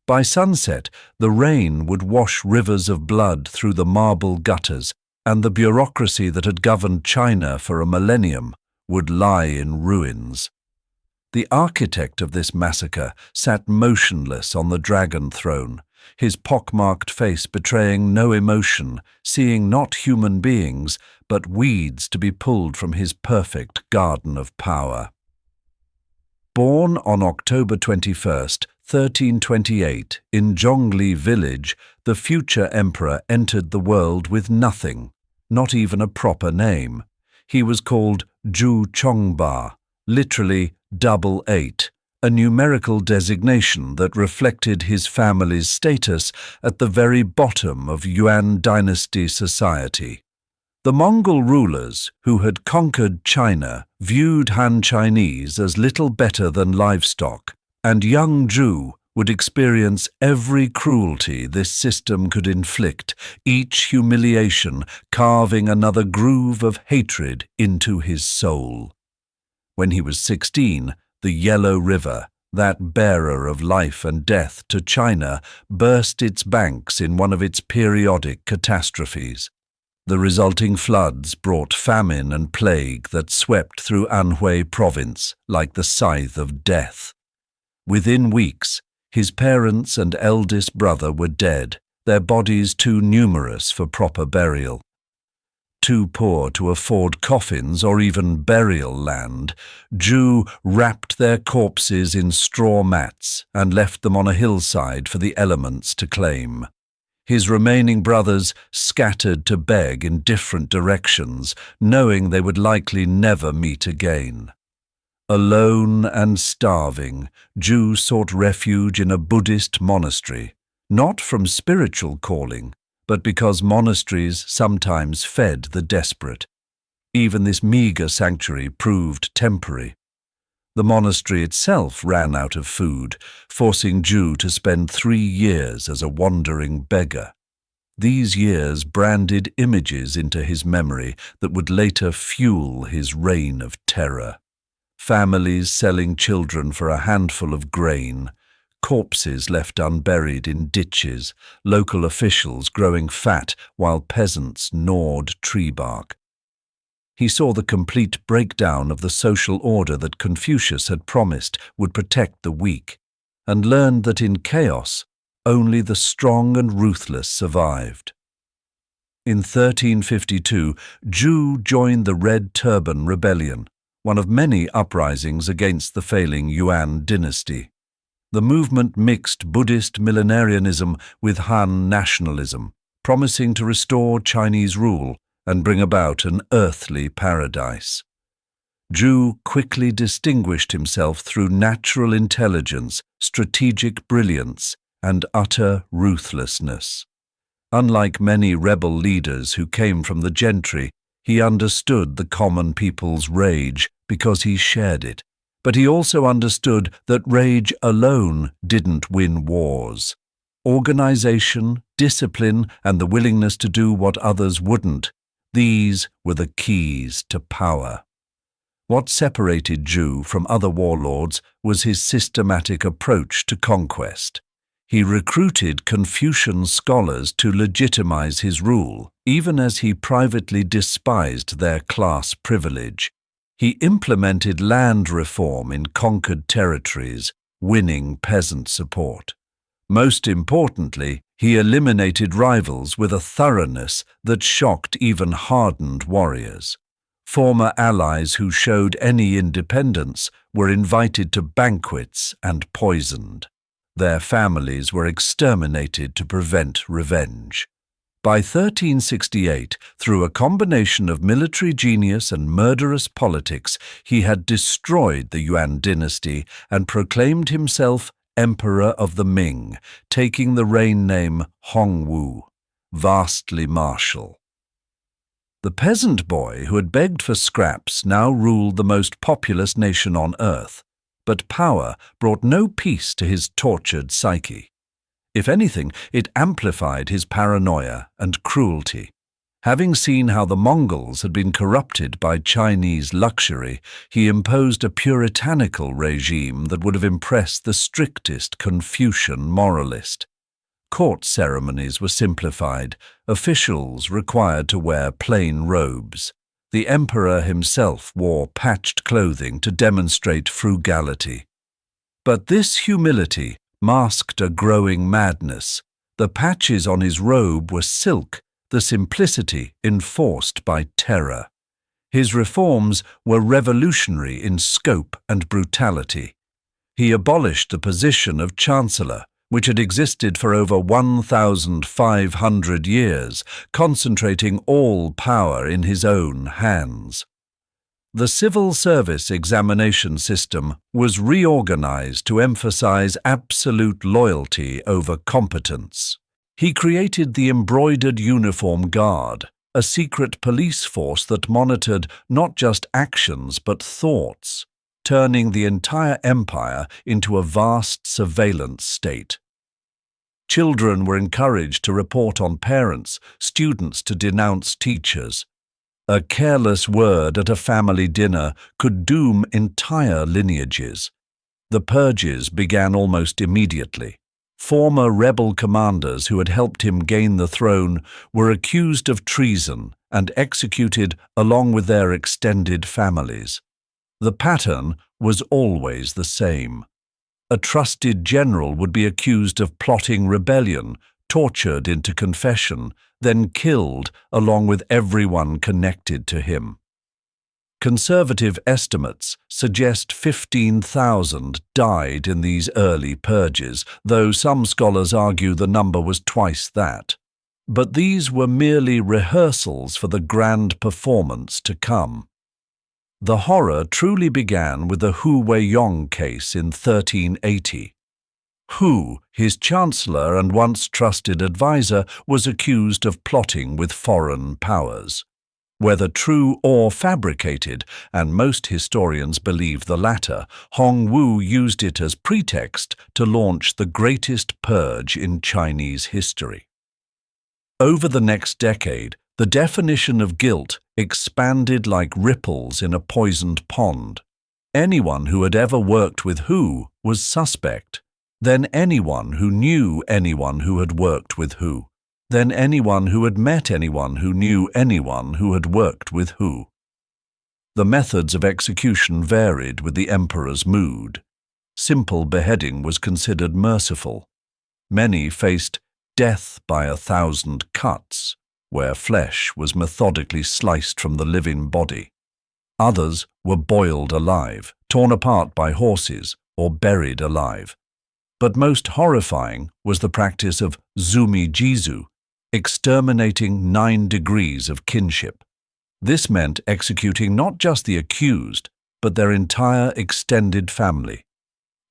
By sunset, the rain would wash rivers of blood through the marble gutters, and the bureaucracy that had governed China for a millennium would lie in ruins. The architect of this massacre sat motionless on the dragon throne, his pockmarked face betraying no emotion, seeing not human beings, but weeds to be pulled from his perfect garden of power. Born on October 21st, 1328, in Zhongli village, the future emperor entered the world with nothing, not even a proper name. He was called Zhu Chongba, literally 88, a numerical designation that reflected his family's status at the very bottom of Yuan dynasty society. The Mongol rulers, who had conquered China, viewed Han Chinese as little better than livestock, and young Zhu would experience every cruelty this system could inflict, each humiliation carving another groove of hatred into his soul. When he was 16, the Yellow River, that bearer of life and death to China, burst its banks in one of its periodic catastrophes. The resulting floods brought famine and plague that swept through Anhui province like the scythe of death. Within weeks, his parents and eldest brother were dead, their bodies too numerous for proper burial. Too poor to afford coffins or even burial land, Zhu wrapped their corpses in straw mats and left them on a hillside for the elements to claim. His remaining brothers scattered to beg in different directions, knowing they would likely never meet again. Alone and starving, Zhu sought refuge in a Buddhist monastery, not from spiritual calling, but because monasteries sometimes fed the desperate. Even this meagre sanctuary proved temporary. The monastery itself ran out of food, forcing Zhu to spend 3 years as a wandering beggar. These years branded images into his memory that would later fuel his reign of terror. Families selling children for a handful of grain, corpses left unburied in ditches, local officials growing fat while peasants gnawed tree bark. He saw the complete breakdown of the social order that Confucius had promised would protect the weak, and learned that in chaos, only the strong and ruthless survived. In 1352, Zhu joined the Red Turban Rebellion, one of many uprisings against the failing Yuan dynasty. The movement mixed Buddhist millenarianism with Han nationalism, promising to restore Chinese rule and bring about an earthly paradise. Zhu quickly distinguished himself through natural intelligence, strategic brilliance, and utter ruthlessness. Unlike many rebel leaders who came from the gentry, he understood the common people's rage because he shared it. But he also understood that rage alone didn't win wars. Organization, discipline, and the willingness to do what others wouldn't, these were the keys to power. What separated Zhu from other warlords was his systematic approach to conquest. He recruited Confucian scholars to legitimize his rule, even as he privately despised their class privilege. He implemented land reform in conquered territories, winning peasant support. Most importantly, he eliminated rivals with a thoroughness that shocked even hardened warriors. Former allies who showed any independence were invited to banquets and poisoned. Their families were exterminated to prevent revenge. By 1368, through a combination of military genius and murderous politics, he had destroyed the Yuan dynasty and proclaimed himself Emperor of the Ming, taking the reign name Hongwu, vastly martial. The peasant boy who had begged for scraps now ruled the most populous nation on earth, but power brought no peace to his tortured psyche. If anything, it amplified his paranoia and cruelty. Having seen how the Mongols had been corrupted by Chinese luxury, he imposed a puritanical regime that would have impressed the strictest Confucian moralist. Court ceremonies were simplified, officials required to wear plain robes. The emperor himself wore patched clothing to demonstrate frugality. But this humility masked a growing madness. The patches on his robe were silk, the simplicity enforced by terror. His reforms were revolutionary in scope and brutality. He abolished the position of chancellor, which had existed for over 1,500 years, concentrating all power in his own hands. The civil service examination system was reorganized to emphasize absolute loyalty over competence. He created the Embroidered Uniform Guard, a secret police force that monitored not just actions but thoughts, turning the entire empire into a vast surveillance state. Children were encouraged to report on parents, students to denounce teachers. A careless word at a family dinner could doom entire lineages. The purges began almost immediately. Former rebel commanders who had helped him gain the throne were accused of treason and executed along with their extended families. The pattern was always the same. A trusted general would be accused of plotting rebellion, tortured into confession, then killed along with everyone connected to him. Conservative estimates suggest 15,000 died in these early purges, though some scholars argue the number was twice that. But these were merely rehearsals for the grand performance to come. The horror truly began with the Hu Weiyong case in 1380. Hu, his chancellor and once trusted advisor, was accused of plotting with foreign powers. Whether true or fabricated, and most historians believe the latter, Hongwu used it as pretext to launch the greatest purge in Chinese history. Over the next decade, the definition of guilt expanded like ripples in a poisoned pond. Anyone who had ever worked with Hu was suspect. Then anyone who knew anyone who had worked with Hu. Then anyone who had met anyone who knew anyone who had worked with Hu. The methods of execution varied with the emperor's mood. Simple beheading was considered merciful. Many faced death by 1,000 cuts, where flesh was methodically sliced from the living body. Others were boiled alive, torn apart by horses, or buried alive. But most horrifying was the practice of zumi-jizu, exterminating 9 degrees of kinship. This meant executing not just the accused, but their entire extended family.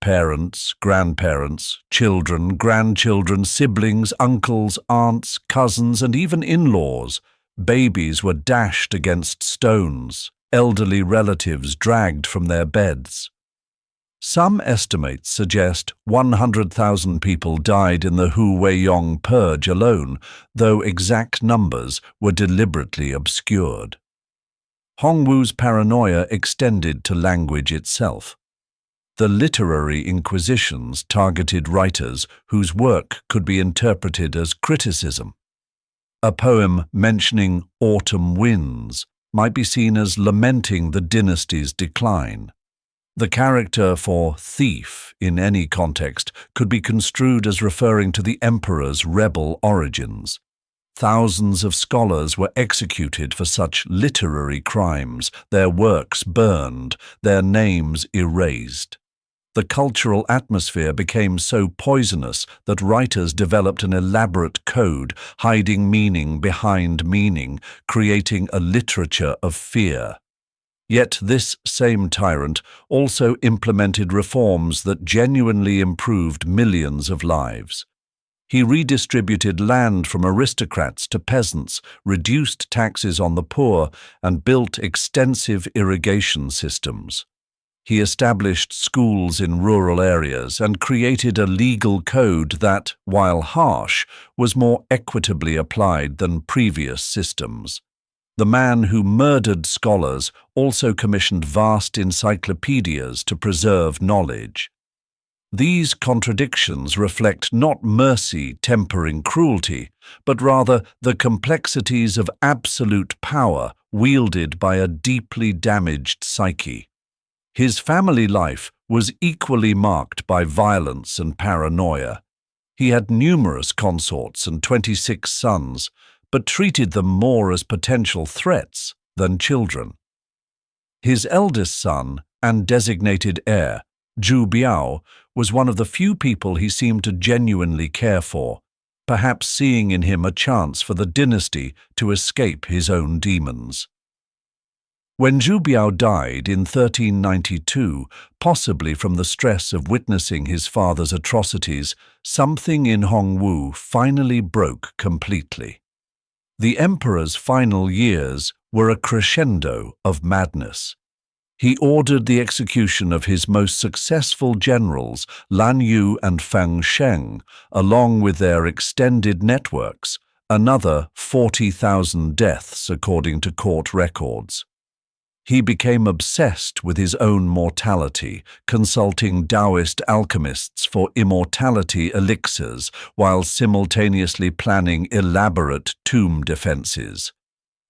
Parents, grandparents, children, grandchildren, siblings, uncles, aunts, cousins, and even in-laws. Babies were dashed against stones, elderly relatives dragged from their beds. Some estimates suggest 100,000 people died in the Hu-Wei-Yong purge alone, though exact numbers were deliberately obscured. Hongwu's paranoia extended to language itself. The literary inquisitions targeted writers whose work could be interpreted as criticism. A poem mentioning autumn winds might be seen as lamenting the dynasty's decline. The character for thief in any context could be construed as referring to the emperor's rebel origins. Thousands of scholars were executed for such literary crimes, their works burned, their names erased. The cultural atmosphere became so poisonous that writers developed an elaborate code, hiding meaning behind meaning, creating a literature of fear. Yet this same tyrant also implemented reforms that genuinely improved millions of lives. He redistributed land from aristocrats to peasants, reduced taxes on the poor, and built extensive irrigation systems. He established schools in rural areas and created a legal code that, while harsh, was more equitably applied than previous systems. The man who murdered scholars also commissioned vast encyclopedias to preserve knowledge. These contradictions reflect not mercy tempering cruelty, but rather the complexities of absolute power wielded by a deeply damaged psyche. His family life was equally marked by violence and paranoia. He had numerous consorts and 26 sons, but treated them more as potential threats than children. His eldest son and designated heir, Zhu Biao, was one of the few people he seemed to genuinely care for, perhaps seeing in him a chance for the dynasty to escape his own demons. When Zhu Biao died in 1392, possibly from the stress of witnessing his father's atrocities, something in Hongwu finally broke completely. The emperor's final years were a crescendo of madness. He ordered the execution of his most successful generals, Lan Yu and Fang Sheng, along with their extended networks, another 40,000 deaths according to court records. He became obsessed with his own mortality, consulting Taoist alchemists for immortality elixirs while simultaneously planning elaborate tomb defenses.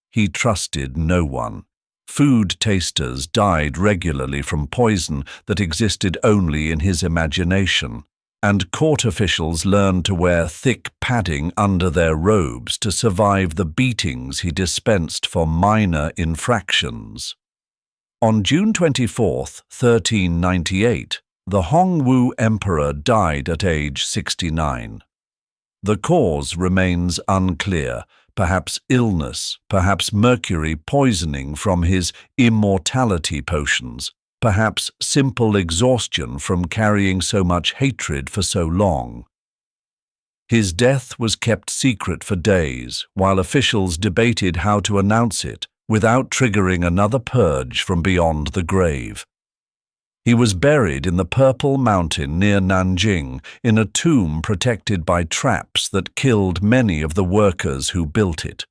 He trusted no one. Food tasters died regularly from poison that existed only in his imagination, and court officials learned to wear thick padding under their robes to survive the beatings he dispensed for minor infractions. On June 24, 1398, the Hongwu emperor died at age 69. The cause remains unclear, perhaps illness, perhaps mercury poisoning from his immortality potions, perhaps simple exhaustion from carrying so much hatred for so long. His death was kept secret for days, while officials debated how to announce it without triggering another purge from beyond the grave. He was buried in the Purple Mountain near Nanjing, in a tomb protected by traps that killed many of the workers who built it.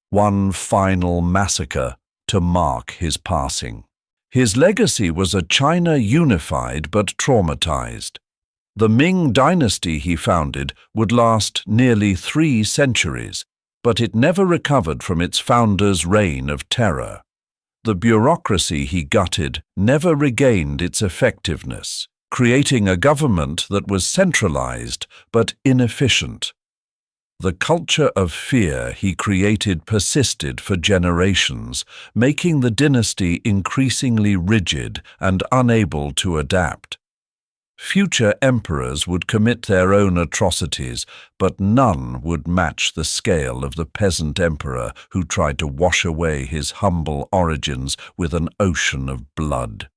One final massacre to mark his passing. His legacy was a China unified but traumatized. The Ming dynasty he founded would last nearly 3 centuries, but it never recovered from its founder's reign of terror. The bureaucracy he gutted never regained its effectiveness, creating a government that was centralized but inefficient. The culture of fear he created persisted for generations, making the dynasty increasingly rigid and unable to adapt. Future emperors would commit their own atrocities, but none would match the scale of the peasant emperor who tried to wash away his humble origins with an ocean of blood.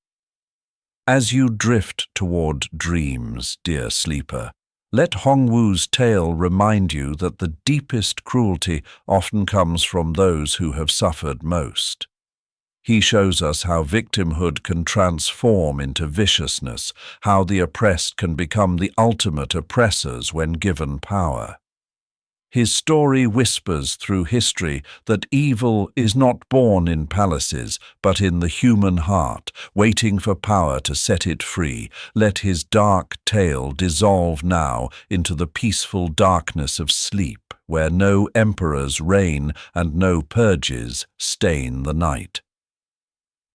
As you drift toward dreams, dear sleeper, let Hongwu's tale remind you that the deepest cruelty often comes from those who have suffered most. He shows us how victimhood can transform into viciousness, how the oppressed can become the ultimate oppressors when given power. His story whispers through history that evil is not born in palaces, but in the human heart, waiting for power to set it free. Let his dark tale dissolve now into the peaceful darkness of sleep, where no emperors reign and no purges stain the night.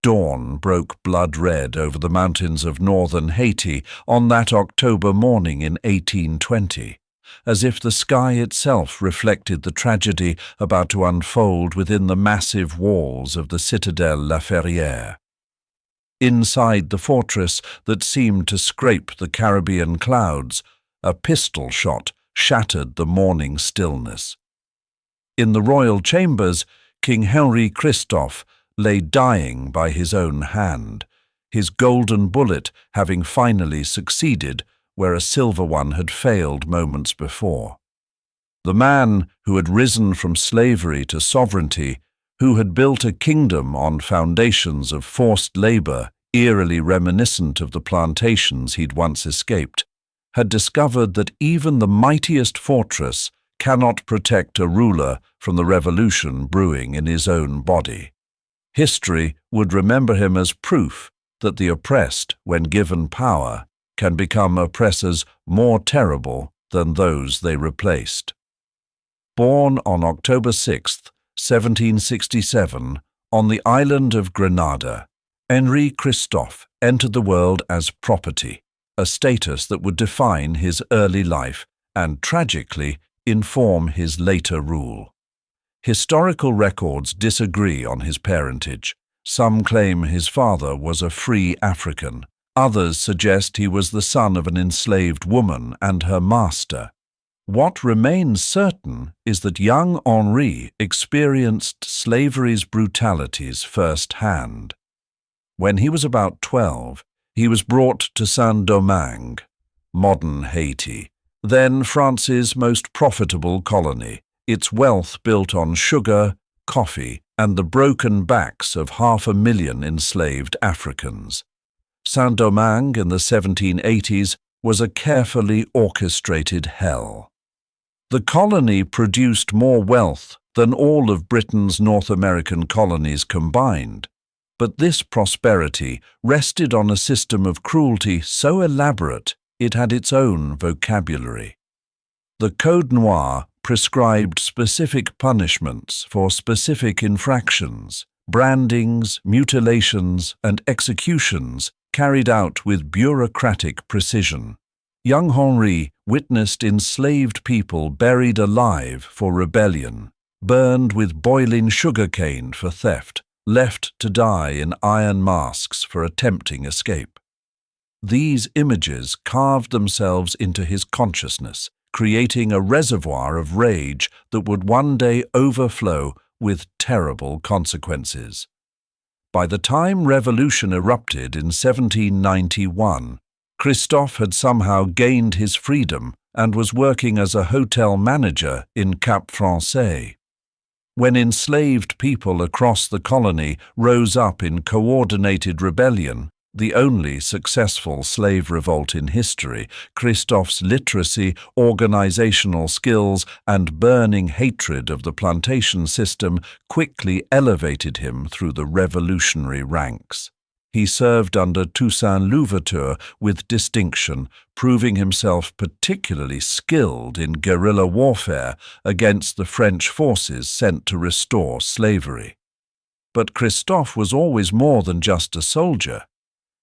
Dawn broke blood-red over the mountains of northern Haiti on that October morning in 1820, as if the sky itself reflected the tragedy about to unfold within the massive walls of the Citadelle La Ferrière. Inside the fortress that seemed to scrape the Caribbean clouds, a pistol shot shattered the morning stillness. In the royal chambers, King Henri Christophe lay dying by his own hand, his golden bullet having finally succeeded where a silver one had failed moments before. The man who had risen from slavery to sovereignty, who had built a kingdom on foundations of forced labor eerily reminiscent of the plantations he'd once escaped, had discovered that even the mightiest fortress cannot protect a ruler from the revolution brewing in his own body. History would remember him as proof that the oppressed, when given power, can become oppressors more terrible than those they replaced. Born on October 6, 1767, on the island of Grenada, Henri Christophe entered the world as property, a status that would define his early life and, tragically, inform his later rule. Historical records disagree on his parentage. Some claim his father was a free African. Others suggest he was the son of an enslaved woman and her master. What remains certain is that young Henri experienced slavery's brutalities firsthand. When he was about 12, he was brought to Saint-Domingue, modern Haiti, then France's most profitable colony, its wealth built on sugar, coffee, and the broken backs of 500,000 enslaved Africans. Saint-Domingue in the 1780s was a carefully orchestrated hell. The colony produced more wealth than all of Britain's North American colonies combined, but this prosperity rested on a system of cruelty so elaborate it had its own vocabulary. The Code Noir prescribed specific punishments for specific infractions, brandings, mutilations, and executions carried out with bureaucratic precision. Young Henri witnessed enslaved people buried alive for rebellion, burned with boiling sugarcane for theft, left to die in iron masks for attempting escape. These images carved themselves into his consciousness, creating a reservoir of rage that would one day overflow with terrible consequences. By the time revolution erupted in 1791, Christophe had somehow gained his freedom and was working as a hotel manager in Cap Français. When enslaved people across the colony rose up in coordinated rebellion, the only successful slave revolt in history, Christophe's literacy, organizational skills, and burning hatred of the plantation system quickly elevated him through the revolutionary ranks. He served under Toussaint Louverture with distinction, proving himself particularly skilled in guerrilla warfare against the French forces sent to restore slavery. But Christophe was always more than just a soldier.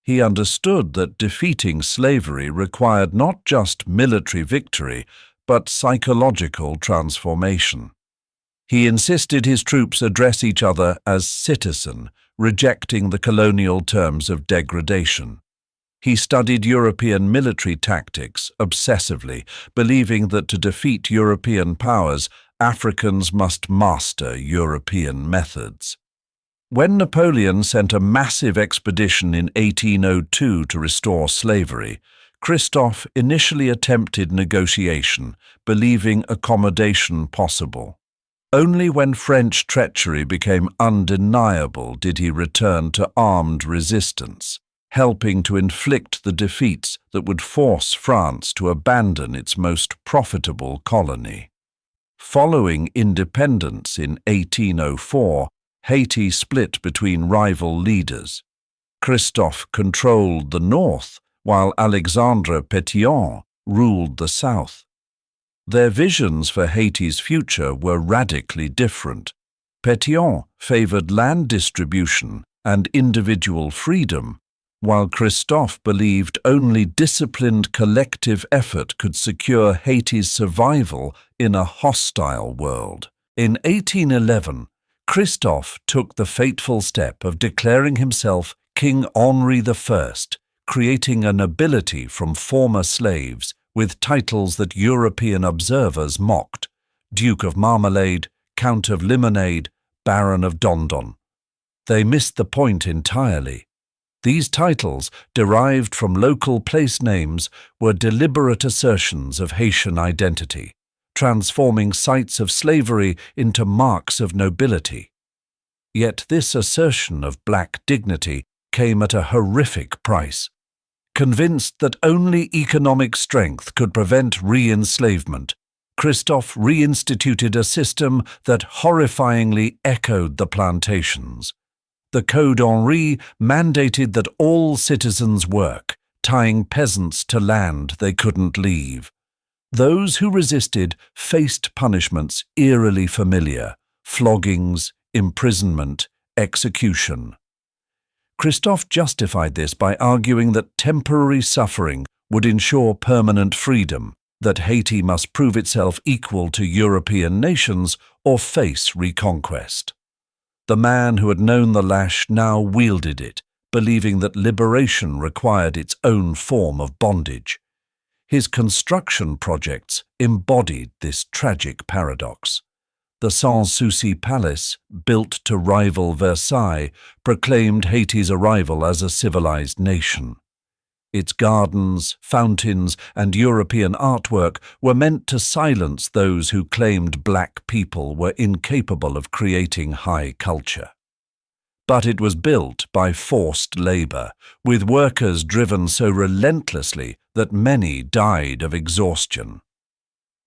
He understood that defeating slavery required not just military victory, but psychological transformation. He insisted his troops address each other as citizen, rejecting the colonial terms of degradation. He studied European military tactics obsessively, believing that to defeat European powers, Africans must master European methods. When Napoleon sent a massive expedition in 1802 to restore slavery, Christophe initially attempted negotiation, believing accommodation possible. Only when French treachery became undeniable did he return to armed resistance, helping to inflict the defeats that would force France to abandon its most profitable colony. Following independence in 1804, Haiti split between rival leaders. Christophe controlled the north, while Alexandre Pétion ruled the south. Their visions for Haiti's future were radically different. Pétion favored land distribution and individual freedom, while Christophe believed only disciplined collective effort could secure Haiti's survival in a hostile world. In 1811, Christophe took the fateful step of declaring himself King Henri I, creating a nobility from former slaves with titles that European observers mocked: Duke of Marmalade, Count of Limonade, Baron of Dondon. They missed the point entirely. These titles, derived from local place names, were deliberate assertions of Haitian identity, transforming sites of slavery into marks of nobility. Yet this assertion of black dignity came at a horrific price. Convinced that only economic strength could prevent re-enslavement, Christophe reinstituted a system that horrifyingly echoed the plantations. The Code Henri mandated that all citizens work, tying peasants to land they couldn't leave. Those who resisted faced punishments eerily familiar: floggings, imprisonment, execution. Christophe justified this by arguing that temporary suffering would ensure permanent freedom, that Haiti must prove itself equal to European nations or face reconquest. The man who had known the lash now wielded it, believing that liberation required its own form of bondage. His construction projects embodied this tragic paradox. The Sans-Souci Palace, built to rival Versailles, proclaimed Haiti's arrival as a civilized nation. Its gardens, fountains, and European artwork were meant to silence those who claimed black people were incapable of creating high culture. But it was built by forced labor, with workers driven so relentlessly that many died of exhaustion.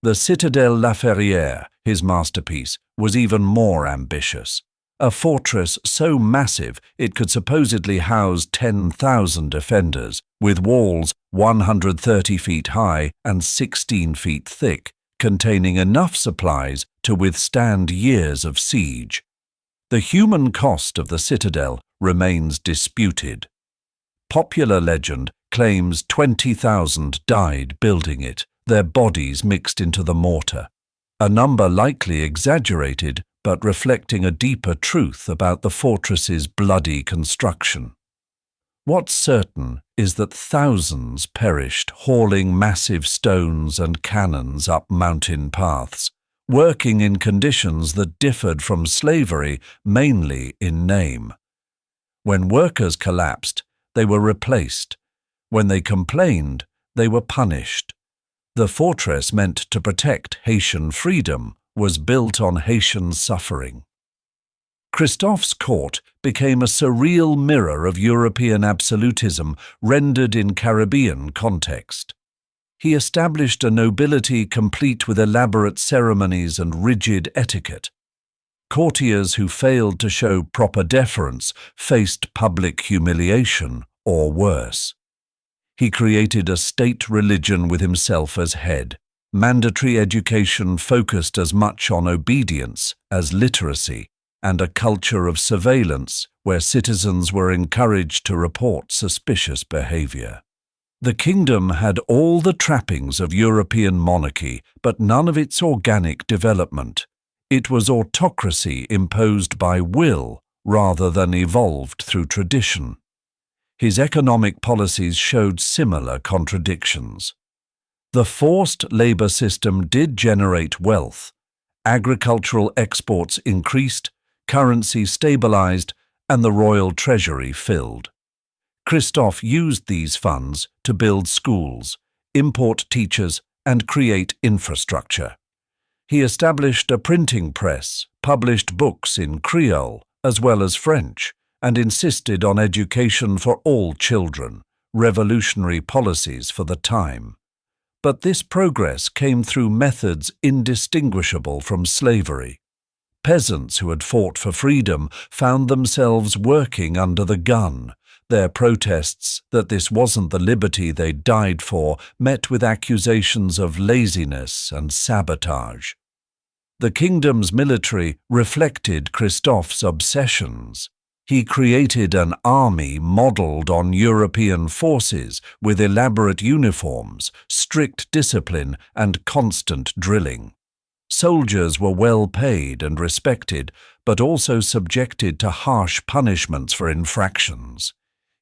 The Citadelle La Ferrière, his masterpiece, was even more ambitious. A fortress so massive it could supposedly house 10,000 defenders, with walls 130 feet high and 16 feet thick, containing enough supplies to withstand years of siege. The human cost of the citadel remains disputed. Popular legend claims 20,000 died building it, their bodies mixed into the mortar, a number likely exaggerated but reflecting a deeper truth about the fortress's bloody construction. What's certain is that thousands perished hauling massive stones and cannons up mountain paths, working in conditions that differed from slavery mainly in name. When workers collapsed, they were replaced. When they complained, they were punished. The fortress meant to protect Haitian freedom was built on Haitian suffering. Christophe's court became a surreal mirror of European absolutism rendered in Caribbean context. He established a nobility complete with elaborate ceremonies and rigid etiquette. Courtiers who failed to show proper deference faced public humiliation or worse. He created a state religion with himself as head. Mandatory education focused as much on obedience as literacy, and a culture of surveillance where citizens were encouraged to report suspicious behavior. The kingdom had all the trappings of European monarchy, but none of its organic development. It was autocracy imposed by will rather than evolved through tradition. His economic policies showed similar contradictions. The forced labor system did generate wealth. Agricultural exports increased, currency stabilized, and the royal treasury filled. Christophe used these funds to build schools, import teachers, and create infrastructure. He established a printing press, published books in Creole as well as French, and insisted on education for all children, revolutionary policies for the time. But this progress came through methods indistinguishable from slavery. Peasants who had fought for freedom found themselves working under the gun. Their protests that this wasn't the liberty they died for met with accusations of laziness and sabotage. The kingdom's military reflected Christophe's obsessions. He created an army modelled on European forces with elaborate uniforms, strict discipline, and constant drilling. Soldiers were well paid and respected, but also subjected to harsh punishments for infractions.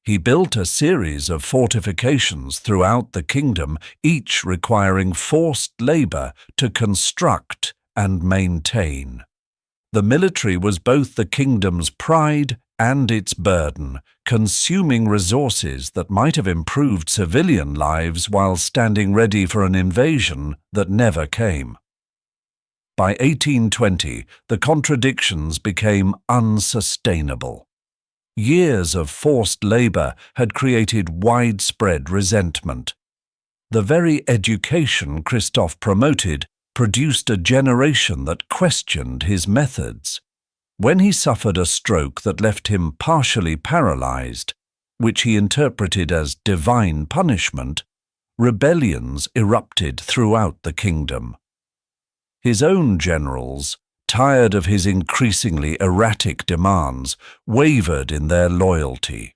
He built a series of fortifications throughout the kingdom, each requiring forced labor to construct and maintain. The military was both the kingdom's pride and its burden, consuming resources that might have improved civilian lives while standing ready for an invasion that never came. By 1820, the contradictions became unsustainable. Years of forced labor had created widespread resentment. The very education Christophe promoted produced a generation that questioned his methods. When he suffered a stroke that left him partially paralyzed, which he interpreted as divine punishment, rebellions erupted throughout the kingdom. His own generals, tired of his increasingly erratic demands, wavered in their loyalty.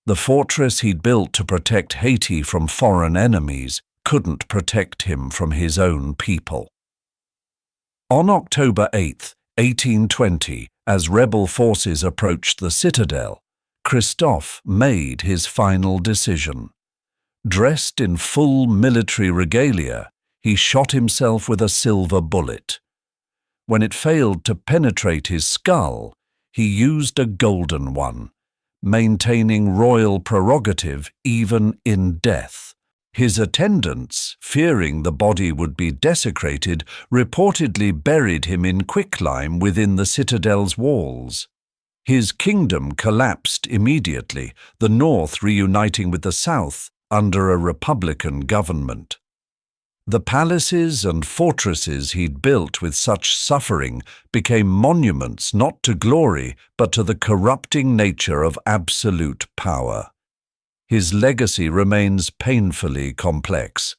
The fortress he'd built to protect Haiti from foreign enemies couldn't protect him from his own people. On October 8, 1820, as rebel forces approached the citadel, Christophe made his final decision. Dressed in full military regalia, he shot himself with a silver bullet. When it failed to penetrate his skull, he used a golden one, maintaining royal prerogative even in death. His attendants, fearing the body would be desecrated, reportedly buried him in quicklime within the citadel's walls. His kingdom collapsed immediately, the north reuniting with the south under a republican government. The palaces and fortresses he'd built with such suffering became monuments not to glory but to the corrupting nature of absolute power. His legacy remains painfully complex.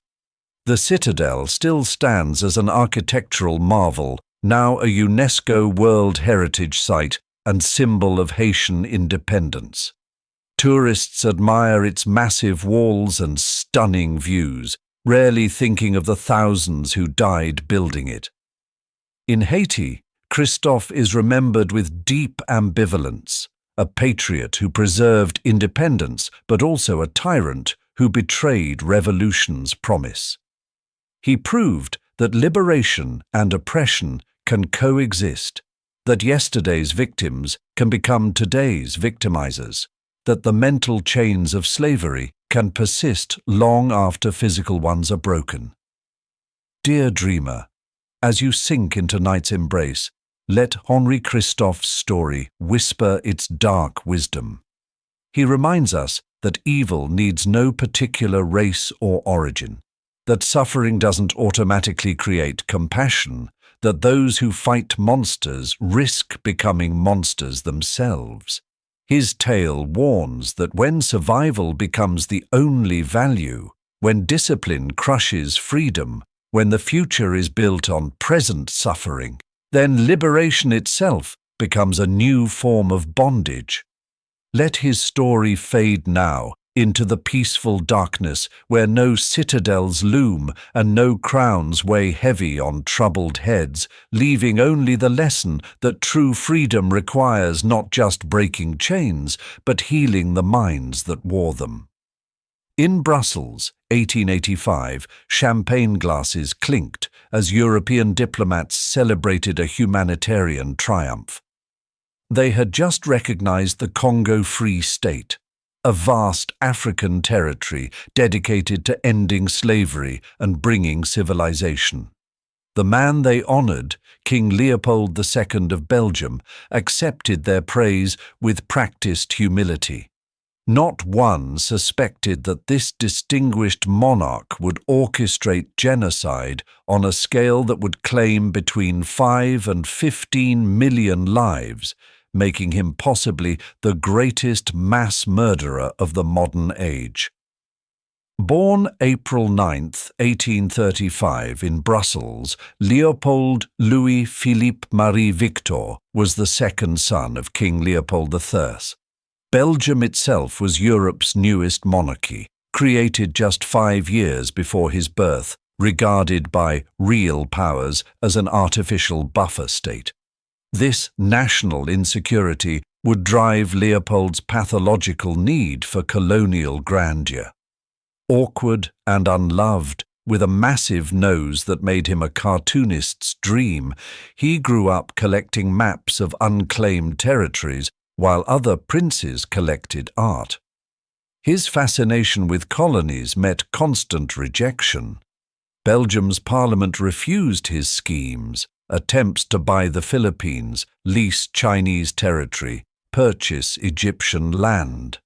The citadel still stands as an architectural marvel, now a UNESCO World Heritage Site and symbol of Haitian independence. Tourists admire its massive walls and stunning views, rarely thinking of the thousands who died building it. In Haiti, Christophe is remembered with deep ambivalence, a patriot who preserved independence, but also a tyrant who betrayed revolution's promise. He proved that liberation and oppression can coexist, that yesterday's victims can become today's victimizers, that the mental chains of slavery can persist long after physical ones are broken. Dear dreamer, as you sink into night's embrace, let Henri Christophe's story whisper its dark wisdom. He reminds us that evil needs no particular race or origin, that suffering doesn't automatically create compassion, that those who fight monsters risk becoming monsters themselves. His tale warns that when survival becomes the only value, when discipline crushes freedom, when the future is built on present suffering, then liberation itself becomes a new form of bondage. Let his story fade now into the peaceful darkness where no citadels loom and no crowns weigh heavy on troubled heads, leaving only the lesson that true freedom requires not just breaking chains, but healing the minds that wore them. In Brussels, 1885, champagne glasses clinked as European diplomats celebrated a humanitarian triumph. They had just recognized the Congo Free State, a vast African territory dedicated to ending slavery and bringing civilization. The man they honored, King Leopold II of Belgium, accepted their praise with practiced humility. Not one suspected that this distinguished monarch would orchestrate genocide on a scale that would claim between 5 and 15 million lives, making him possibly the greatest mass murderer of the modern age. Born April 9, 1835 in Brussels, Leopold Louis-Philippe Marie Victor was the second son of King Leopold III. Belgium itself was Europe's newest monarchy, created just 5 years before his birth, regarded by real powers as an artificial buffer state. This national insecurity would drive Leopold's pathological need for colonial grandeur. Awkward and unloved, with a massive nose that made him a cartoonist's dream, he grew up collecting maps of unclaimed territories while other princes collected art. His fascination with colonies met constant rejection. Belgium's parliament refused his schemes, attempts to buy the Philippines, lease Chinese territory, purchase Egyptian land.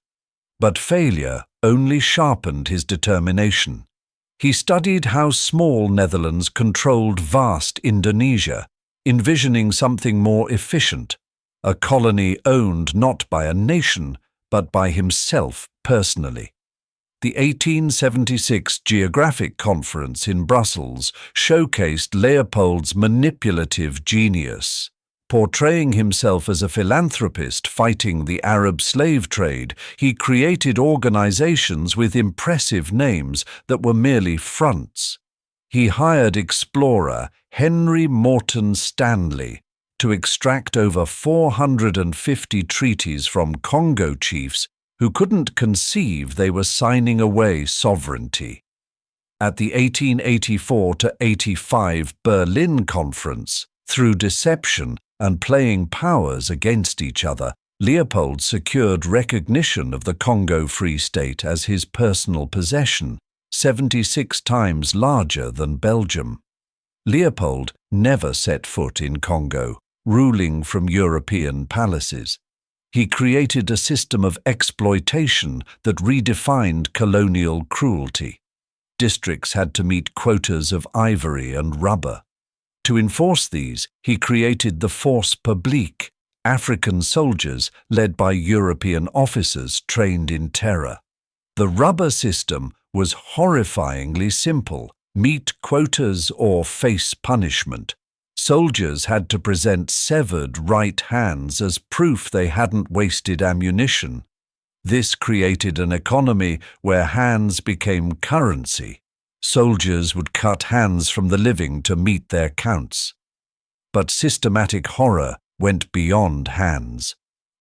But failure only sharpened his determination. He studied how small Netherlands controlled vast Indonesia, envisioning something more efficient, a colony owned not by a nation, but by himself personally. The 1876 Geographic Conference in Brussels showcased Leopold's manipulative genius. Portraying himself as a philanthropist fighting the Arab slave trade, he created organizations with impressive names that were merely fronts. He hired explorer Henri Morton Stanley to extract over 450 treaties from Congo chiefs who couldn't conceive they were signing away sovereignty. At the 1884–85 Berlin Conference, through deception and playing powers against each other, Leopold secured recognition of the Congo Free State as his personal possession, 76 times larger than Belgium. Leopold never set foot in Congo, ruling from European palaces. He created a system of exploitation that redefined colonial cruelty. Districts had to meet quotas of ivory and rubber. To enforce these, he created the Force Publique, African soldiers led by European officers trained in terror. The rubber system was horrifyingly simple: meet quotas or face punishment. Soldiers had to present severed right hands as proof they hadn't wasted ammunition. This created an economy where hands became currency. Soldiers would cut hands from the living to meet their counts. But systematic horror went beyond hands.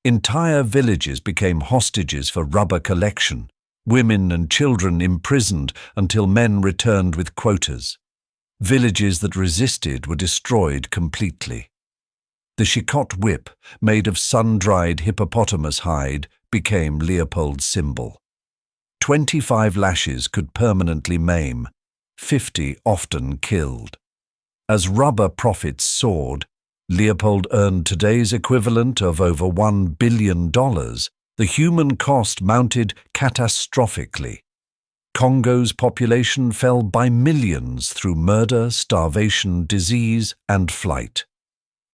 Entire villages became hostages for rubber collection, women and children imprisoned until men returned with quotas. Villages that resisted were destroyed completely. The Chicotte whip, made of sun-dried hippopotamus hide, became Leopold's symbol. 25 lashes could permanently maim, 50 often killed. As rubber profits soared, Leopold earned today's equivalent of over $1 billion. The human cost mounted catastrophically. Congo's population fell by millions through murder, starvation, disease, and flight.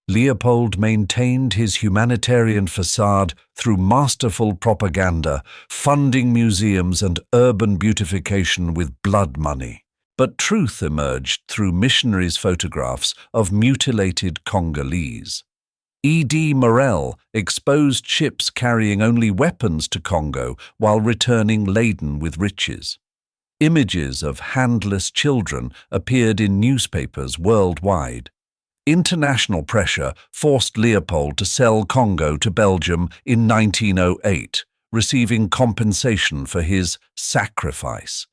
Leopold maintained his humanitarian facade through masterful propaganda, funding museums and urban beautification with blood money. But truth emerged through missionaries' photographs of mutilated Congolese. E.D. Morel exposed ships carrying only weapons to Congo while returning laden with riches. Images of handless children appeared in newspapers worldwide. International pressure forced Leopold to sell Congo to Belgium in 1908, receiving compensation for his sacrifice.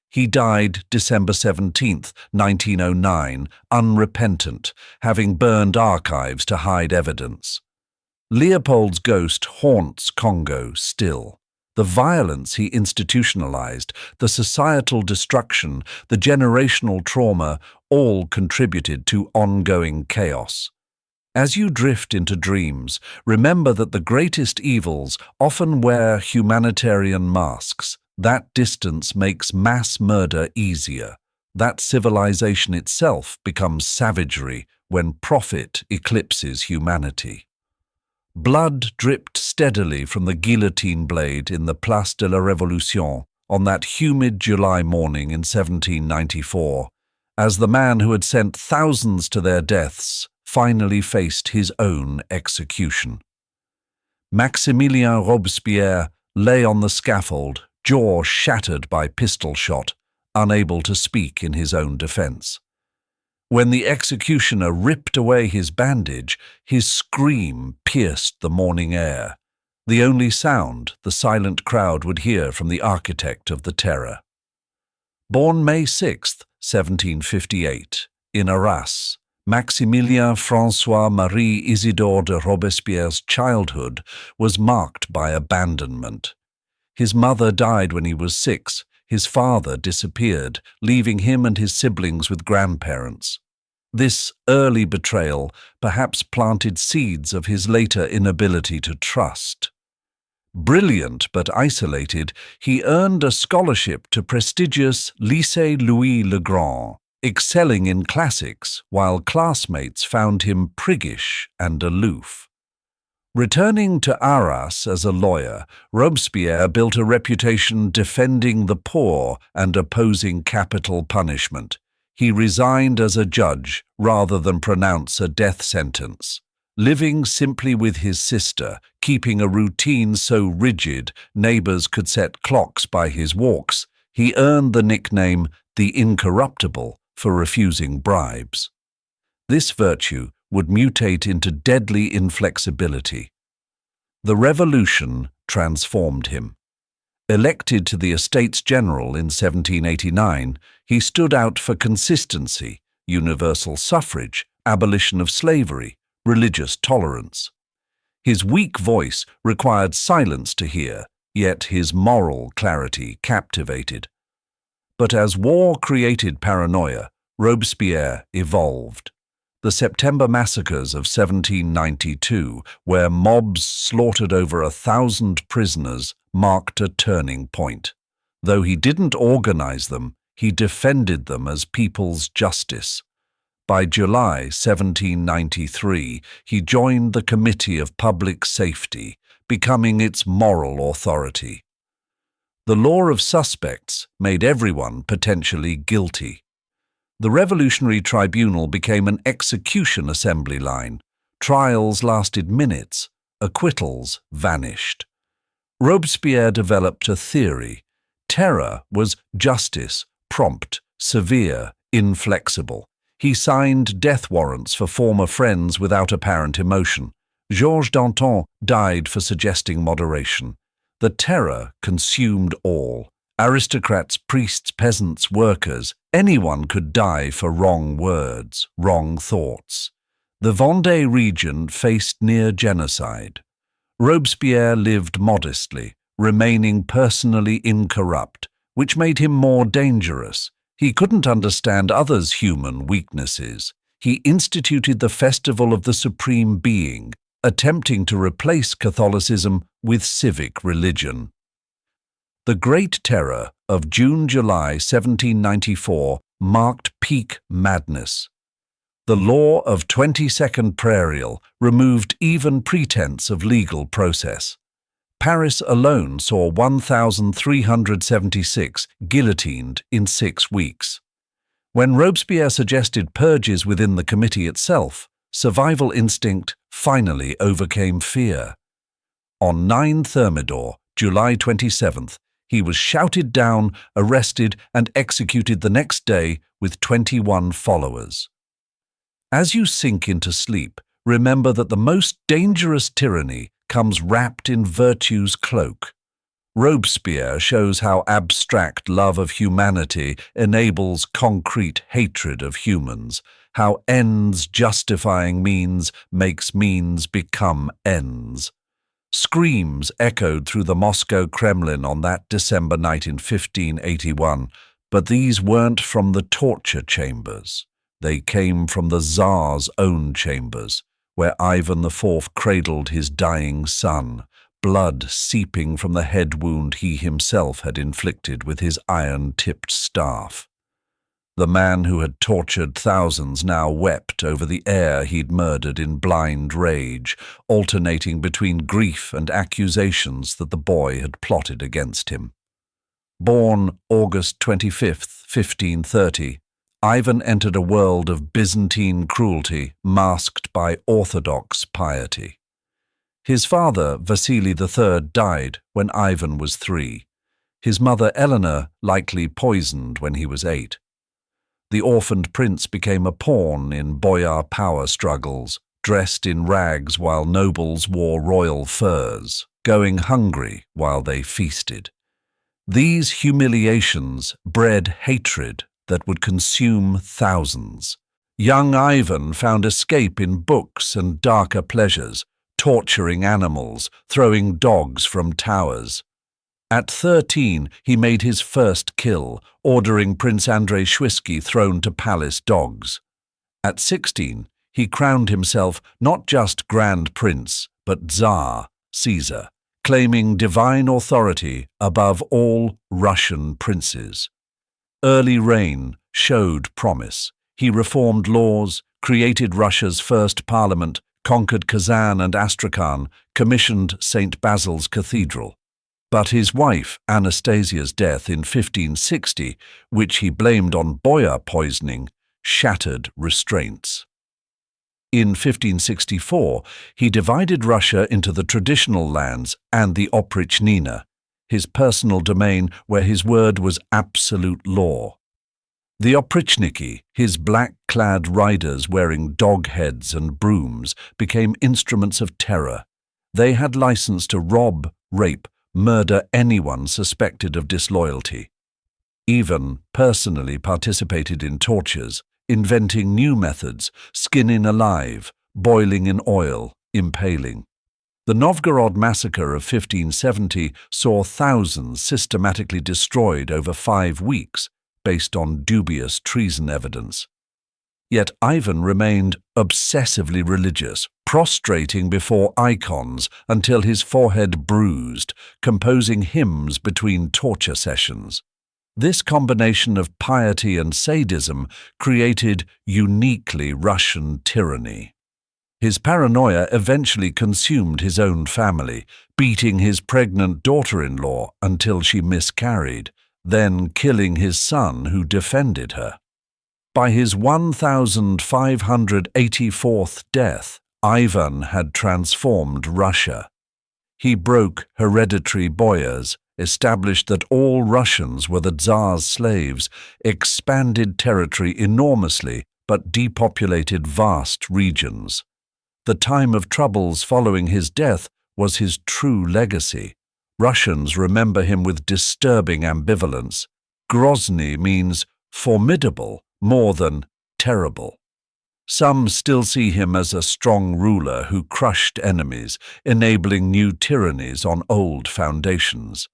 He died December 17, 1909, unrepentant, having burned archives to hide evidence. Leopold's ghost haunts Congo still. The violence he institutionalized, the societal destruction, the generational trauma, all contributed to ongoing chaos. As you drift into dreams, remember that the greatest evils often wear humanitarian masks. That distance makes mass murder easier. That civilization itself becomes savagery when profit eclipses humanity. Blood dripped steadily from the guillotine blade in the Place de la Révolution on that humid July morning in 1794, as the man who had sent thousands to their deaths finally faced his own execution. Maximilien Robespierre lay on the scaffold, jaw shattered by pistol shot, unable to speak in his own defense. When the executioner ripped away his bandage, his scream pierced the morning air, the only sound the silent crowd would hear from the architect of the terror. Born May 6, 1758, in Arras, Maximilien François-Marie Isidore de Robespierre's childhood was marked by abandonment. His mother died when he was 6. His father disappeared, leaving him and his siblings with grandparents. This early betrayal perhaps planted seeds of his later inability to trust. Brilliant but isolated, he earned a scholarship to prestigious Lycée Louis le Grand, excelling in classics while classmates found him priggish and aloof. Returning to Arras as a lawyer, Robespierre built a reputation defending the poor and opposing capital punishment. He resigned as a judge rather than pronounce a death sentence. Living simply with his sister, keeping a routine so rigid neighbors could set clocks by his walks, he earned the nickname the Incorruptible for refusing bribes. This virtue would mutate into deadly inflexibility. The revolution transformed him. Elected to the Estates General in 1789, he stood out for consistency, universal suffrage, abolition of slavery, religious tolerance. His weak voice required silence to hear, yet his moral clarity captivated. But as war created paranoia, Robespierre evolved. The September massacres of 1792, where mobs slaughtered over 1,000 prisoners, marked a turning point. Though he didn't organize them, he defended them as people's justice. By July 1793, he joined the Committee of Public Safety, becoming its moral authority. The law of suspects made everyone potentially guilty. The Revolutionary Tribunal became an execution assembly line. Trials lasted minutes, acquittals vanished. Robespierre developed a theory. Terror was justice, prompt, severe, inflexible. He signed death warrants for former friends without apparent emotion. Georges Danton died for suggesting moderation. The terror consumed all. Aristocrats, priests, peasants, workers, anyone could die for wrong words, wrong thoughts. The Vendée region faced near genocide. Robespierre lived modestly, remaining personally incorrupt, which made him more dangerous. He couldn't understand others' human weaknesses. He instituted the Festival of the Supreme Being, attempting to replace Catholicism with civic religion. The Great Terror of June-July 1794 marked peak madness. The law of 22nd Prairial removed even pretense of legal process. Paris alone saw 1,376 guillotined in 6 weeks. When Robespierre suggested purges within the committee itself, Survival instinct finally overcame fear. On 9 Thermidor, July 27th, he was shouted down, arrested, and executed the next day with 21 followers. As you sink into sleep, remember that the most dangerous tyranny comes wrapped in virtue's cloak. Robespierre shows how abstract love of humanity enables concrete hatred of humans, how ends justifying means makes means become ends. Screams echoed through the Moscow Kremlin on that December night in 1581, but these weren't from the torture chambers. They came from the Tsar's own chambers, where Ivan IV cradled his dying son, blood seeping from the head wound he himself had inflicted with his iron-tipped staff. The man who had tortured thousands now wept over the heir he'd murdered in blind rage, alternating between grief and accusations that the boy had plotted against him. Born August 25th, 1530, Ivan entered a world of Byzantine cruelty masked by orthodox piety. His father, Vasily III, died when Ivan was 3. His mother, Eleanor, likely poisoned when he was 8. The orphaned prince became a pawn in boyar power struggles, dressed in rags while nobles wore royal furs, going hungry while they feasted. These humiliations bred hatred that would consume thousands. Young Ivan found escape in books and darker pleasures, torturing animals, throwing dogs from towers. At 13, he made his first kill, ordering Prince Andrei Schwisky thrown to palace dogs. At 16, he crowned himself not just Grand Prince, but Tsar, Caesar, claiming divine authority above all Russian princes. Early reign showed promise. He reformed laws, created Russia's first parliament, conquered Kazan and Astrakhan, commissioned St. Basil's Cathedral. But his wife, Anastasia's death in 1560, which he blamed on boyar poisoning, shattered restraints. In 1564, he divided Russia into the traditional lands and the Oprichnina, his personal domain where his word was absolute law. The Oprichniki, his black-clad riders wearing dog heads and brooms, became instruments of terror. They had license to rob, rape, murder anyone suspected of disloyalty. Ivan personally participated in tortures, inventing new methods, skinning alive, boiling in oil, impaling. The Novgorod massacre of 1570 saw thousands systematically destroyed over 5 weeks, based on dubious treason evidence. Yet Ivan remained obsessively religious, prostrating before icons until his forehead bruised, composing hymns between torture sessions. This combination of piety and sadism created uniquely Russian tyranny. His paranoia eventually consumed his own family, beating his pregnant daughter-in-law until she miscarried, then killing his son who defended her. By his 1584th death, Ivan had transformed Russia. He broke hereditary boyars, established that all Russians were the Tsar's slaves, expanded territory enormously, but depopulated vast regions. The time of troubles following his death was his true legacy. Russians remember him with disturbing ambivalence. Grozny means formidable more than terrible. Some still see him as a strong ruler who crushed enemies, enabling new tyrannies on old foundations.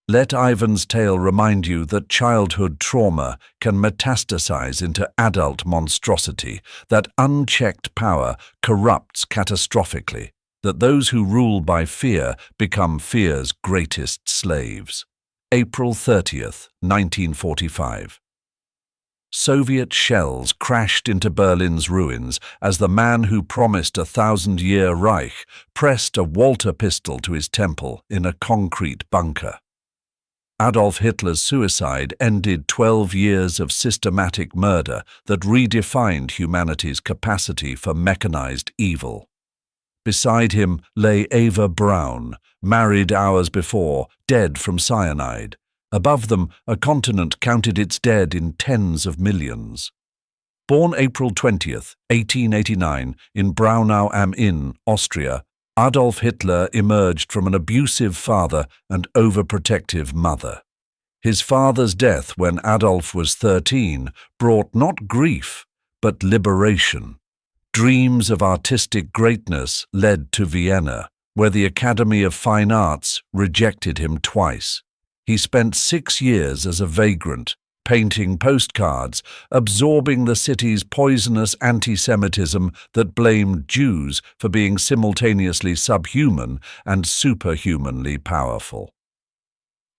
Let Ivan's tale remind you that childhood trauma can metastasize into adult monstrosity, that unchecked power corrupts catastrophically, that those who rule by fear become fear's greatest slaves. April 30th, 1945. Soviet shells crashed into Berlin's ruins as the man who promised a 1,000-year Reich pressed a Walter pistol to his temple in a concrete bunker. Adolf Hitler's suicide ended 12 years of systematic murder that redefined humanity's capacity for mechanized evil. Beside him lay Eva Braun, married hours before, dead from cyanide. Above them, a continent counted its dead in tens of millions. Born April 20th, 1889, in Braunau am Inn, Austria, Adolf Hitler emerged from an abusive father and overprotective mother. His father's death when Adolf was 13 brought not grief, but liberation. Dreams of artistic greatness led to Vienna, where the Academy of Fine Arts rejected him twice. He spent 6 years as a vagrant, painting postcards, absorbing the city's poisonous anti-Semitism that blamed Jews for being simultaneously subhuman and superhumanly powerful.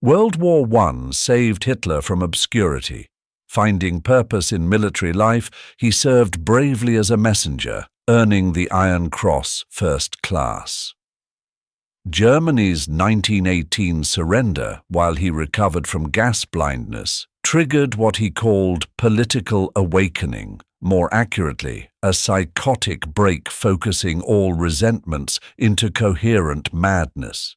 World War I saved Hitler from obscurity. Finding purpose in military life, he served bravely as a messenger, earning the Iron Cross First Class. Germany's 1918 surrender, while he recovered from gas blindness, triggered what he called political awakening, more accurately, a psychotic break focusing all resentments into coherent madness.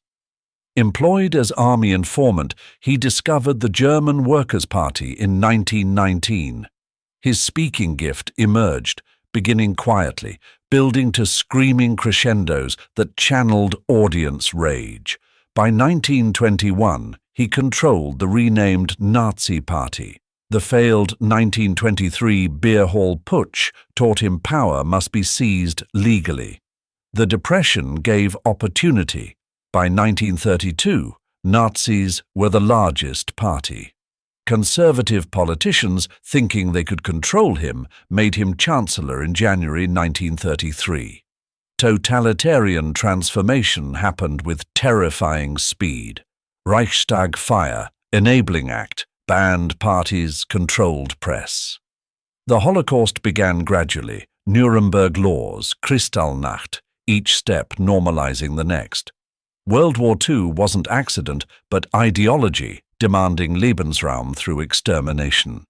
Employed as army informant, he discovered the German Workers' Party in 1919. His speaking gift emerged, beginning quietly, building to screaming crescendos that channeled audience rage. By 1921, he controlled the renamed Nazi Party. The failed 1923 beer hall putsch taught him power must be seized legally. The Depression gave opportunity. By 1932, Nazis were the largest party. Conservative politicians, thinking they could control him, made him chancellor in January 1933. Totalitarian transformation happened with terrifying speed. Reichstag fire, Enabling Act, banned parties, controlled press. The Holocaust began gradually, Nuremberg laws, Kristallnacht, each step normalizing the next. World War II wasn't accident, but ideology, demanding Lebensraum through extermination.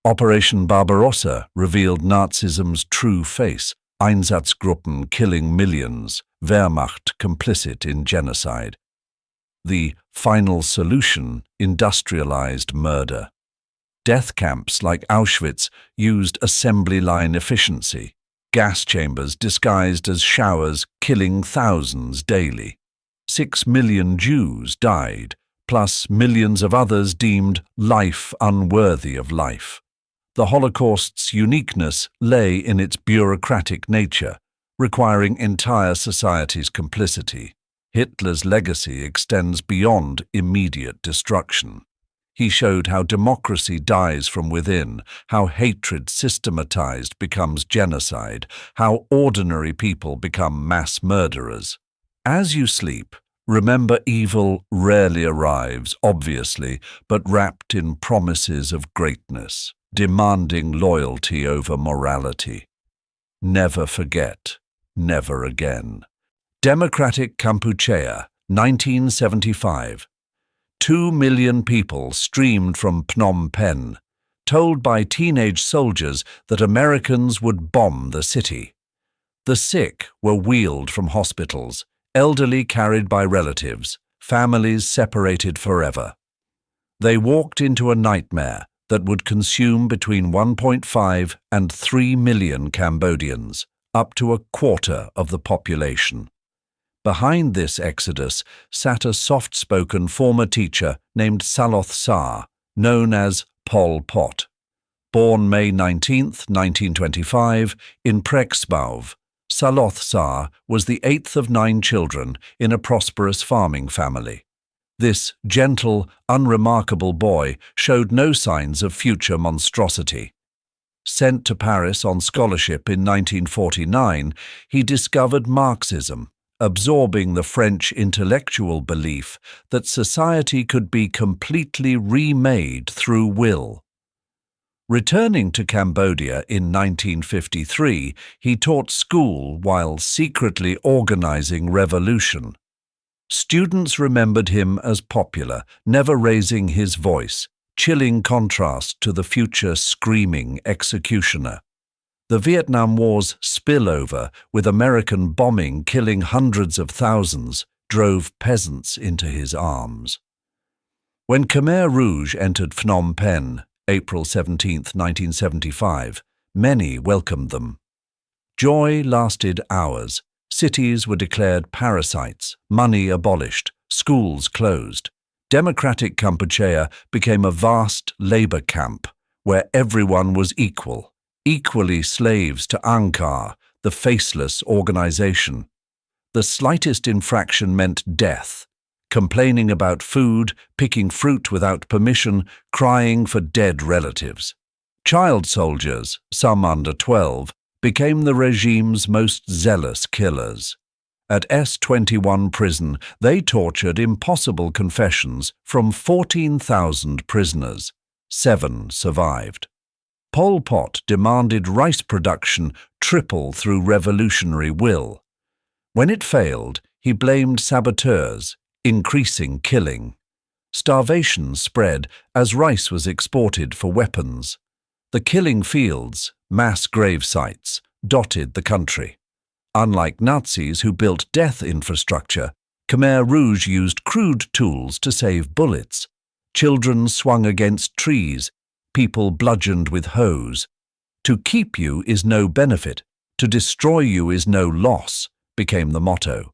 Operation Barbarossa revealed Nazism's true face, Einsatzgruppen killing millions, Wehrmacht complicit in genocide. The final solution, industrialized murder. Death camps like Auschwitz used assembly line efficiency, gas chambers disguised as showers killing thousands daily. 6 million Jews died, plus millions of others deemed life unworthy of life. The Holocaust's uniqueness lay in its bureaucratic nature, requiring entire society's complicity. Hitler's legacy extends beyond immediate destruction. He showed how democracy dies from within, how hatred systematized becomes genocide, how ordinary people become mass murderers. As you sleep, remember evil rarely arrives, obviously, but wrapped in promises of greatness, demanding loyalty over morality. Never forget, never again. Democratic Kampuchea, 1975. 2 million people streamed from Phnom Penh, told by teenage soldiers that Americans would bomb the city. The sick were wheeled from hospitals, elderly carried by relatives, families separated forever. They walked into a nightmare that would consume between 1.5 and 3 million Cambodians, up to a quarter of the population. Behind this exodus sat a soft-spoken former teacher named Saloth Tsar, known as Pol Pot. Born May 19, 1925, in Prexbauv, Saloth Tsar was the 8th of 9 children in a prosperous farming family. This gentle, unremarkable boy showed no signs of future monstrosity. Sent to Paris on scholarship in 1949, he discovered Marxism, absorbing the French intellectual belief that society could be completely remade through will. Returning to Cambodia in 1953, he taught school while secretly organizing revolution. Students remembered him as popular, never raising his voice, chilling contrast to the future screaming executioner. The Vietnam War's spillover, with American bombing killing hundreds of thousands, drove peasants into his arms. When Khmer Rouge entered Phnom Penh, April 17, 1975, many welcomed them. Joy lasted hours. Cities were declared parasites, money abolished, schools closed. Democratic Kampuchea became a vast labor camp where everyone was equal, equally slaves to Angkar, the faceless organization. The slightest infraction meant death. Complaining about food, picking fruit without permission, crying for dead relatives. Child soldiers, some under 12, became the regime's most zealous killers. At S-21 prison, they tortured impossible confessions from 14,000 prisoners. 7 survived. Pol Pot demanded rice production triple through revolutionary will. When it failed, he blamed saboteurs, increasing killing. Starvation spread as rice was exported for weapons. The killing fields, mass grave sites, dotted the country. Unlike Nazis who built death infrastructure, Khmer Rouge used crude tools to save bullets. Children swung against trees, people bludgeoned with hoes. To keep you is no benefit, to destroy you is no loss, became the motto.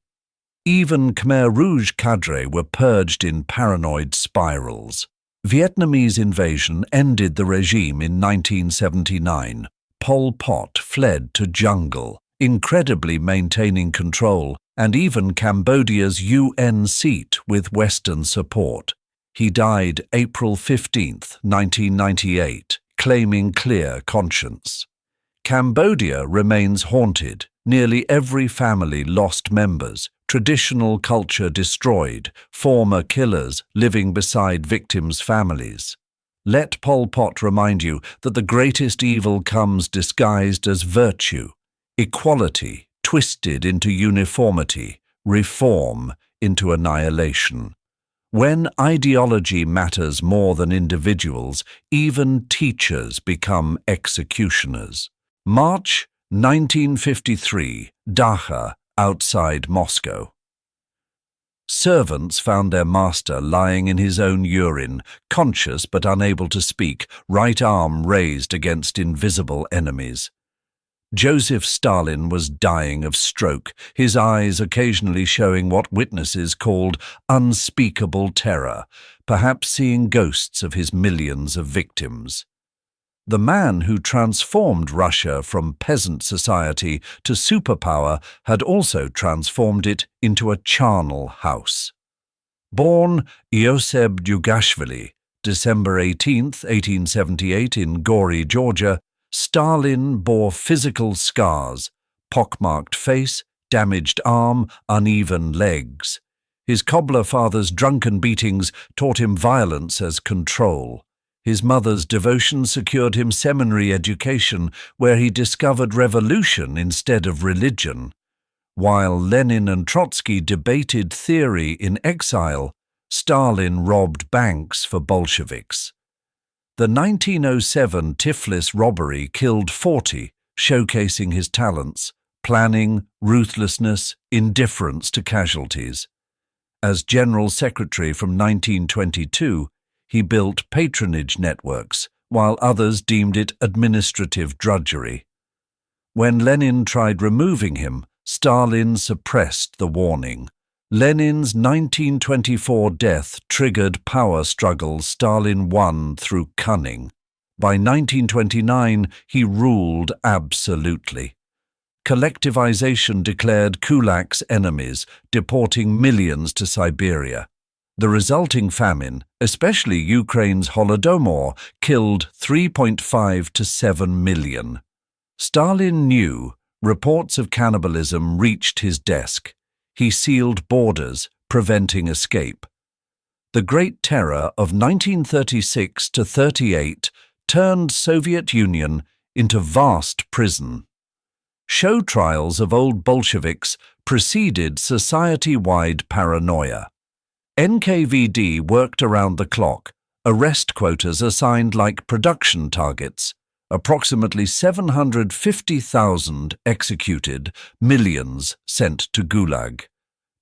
Even Khmer Rouge cadre were purged in paranoid spirals. Vietnamese invasion ended the regime in 1979. Pol Pot fled to jungle, incredibly maintaining control, and even Cambodia's UN seat with Western support. He died April 15, 1998, claiming clear conscience. Cambodia remains haunted. Nearly every family lost members, traditional culture destroyed, former killers living beside victims' families. Let Pol Pot remind you that the greatest evil comes disguised as virtue, equality twisted into uniformity, reform into annihilation. When ideology matters more than individuals, even teachers become executioners. March 1953, Dhaka, outside Moscow. Servants found their master lying in his own urine, conscious but unable to speak, right arm raised against invisible enemies. Joseph Stalin was dying of stroke, his eyes occasionally showing what witnesses called unspeakable terror, perhaps seeing ghosts of his millions of victims. The man who transformed Russia from peasant society to superpower had also transformed it into a charnel house. Born Ioseb Dugashvili, December 18, 1878 in Gori, Georgia, Stalin bore physical scars, pockmarked face, damaged arm, uneven legs. His cobbler father's drunken beatings taught him violence as control. His mother's devotion secured him seminary education, where he discovered revolution instead of religion. While Lenin and Trotsky debated theory in exile, Stalin robbed banks for Bolsheviks. The 1907 Tiflis robbery killed 40, showcasing his talents, planning, ruthlessness, indifference to casualties. As General Secretary from 1922, he built patronage networks, while others deemed it administrative drudgery. When Lenin tried removing him, Stalin suppressed the warning. Lenin's 1924 death triggered power struggles Stalin won through cunning. By 1929, he ruled absolutely. Collectivization declared kulaks enemies, deporting millions to Siberia. The resulting famine, especially Ukraine's Holodomor, killed 3.5 to 7 million. Stalin knew reports of cannibalism reached his desk. He sealed borders, preventing escape. The Great Terror of 1936 to 38 turned Soviet Union into vast prison. Show trials of old Bolsheviks preceded society-wide paranoia. NKVD worked around the clock, arrest quotas assigned like production targets, approximately 750,000 executed, millions sent to Gulag.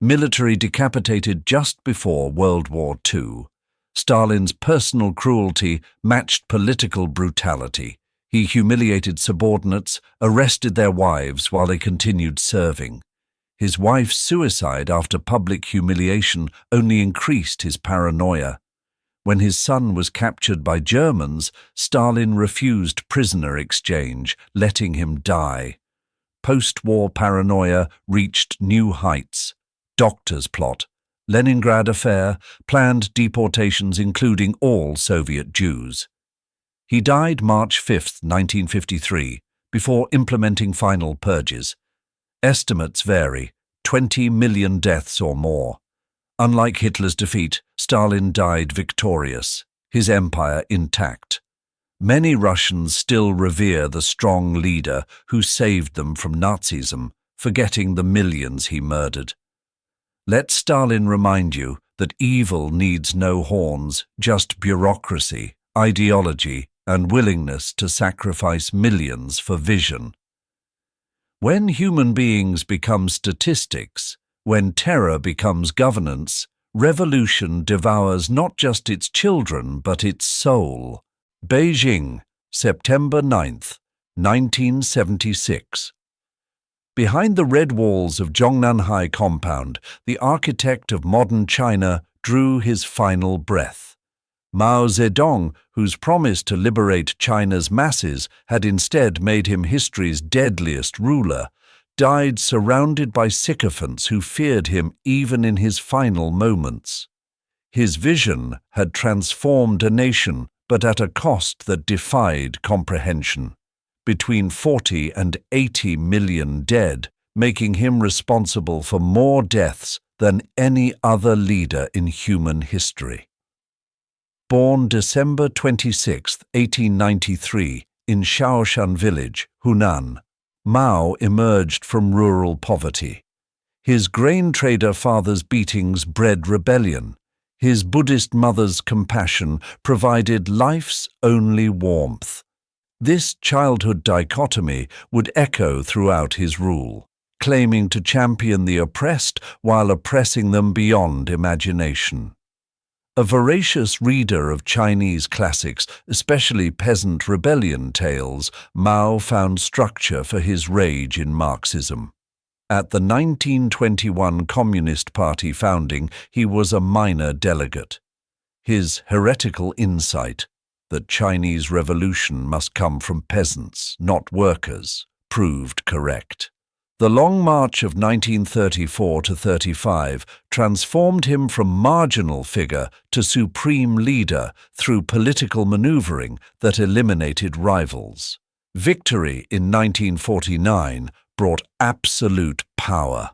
Military decapitated just before World War II. Stalin's personal cruelty matched political brutality. He humiliated subordinates, arrested their wives while they continued serving. His wife's suicide after public humiliation only increased his paranoia. When his son was captured by Germans, Stalin refused prisoner exchange, letting him die. Post-war paranoia reached new heights. Doctor's plot, Leningrad affair, planned deportations including all Soviet Jews. He died March 5, 1953, before implementing final purges. Estimates vary, 20 million deaths or more. Unlike Hitler's defeat, Stalin died victorious, his empire intact. Many Russians still revere the strong leader who saved them from Nazism, forgetting the millions he murdered. Let Stalin remind you that evil needs no horns, just bureaucracy, ideology, and willingness to sacrifice millions for vision. When human beings become statistics, when terror becomes governance, revolution devours not just its children but its soul. Beijing, September 9th, 1976. Behind the red walls of Zhongnanhai compound, the architect of modern China drew his final breath. Mao Zedong, whose promise to liberate China's masses had instead made him history's deadliest ruler, died surrounded by sycophants who feared him even in his final moments. His vision had transformed a nation, but at a cost that defied comprehension. Between 40 and 80 million dead, making him responsible for more deaths than any other leader in human history. Born December 26, 1893, in Shaoshan village, Hunan, Mao emerged from rural poverty. His grain trader father's beatings bred rebellion. His Buddhist mother's compassion provided life's only warmth. This childhood dichotomy would echo throughout his rule, claiming to champion the oppressed while oppressing them beyond imagination. A voracious reader of Chinese classics, especially peasant rebellion tales, Mao found structure for his rage in Marxism. At the 1921 Communist Party founding, he was a minor delegate. His heretical insight, that Chinese revolution must come from peasants, not workers, proved correct. The Long March of 1934 to 35 transformed him from marginal figure to supreme leader through political maneuvering that eliminated rivals. Victory in 1949 brought absolute power.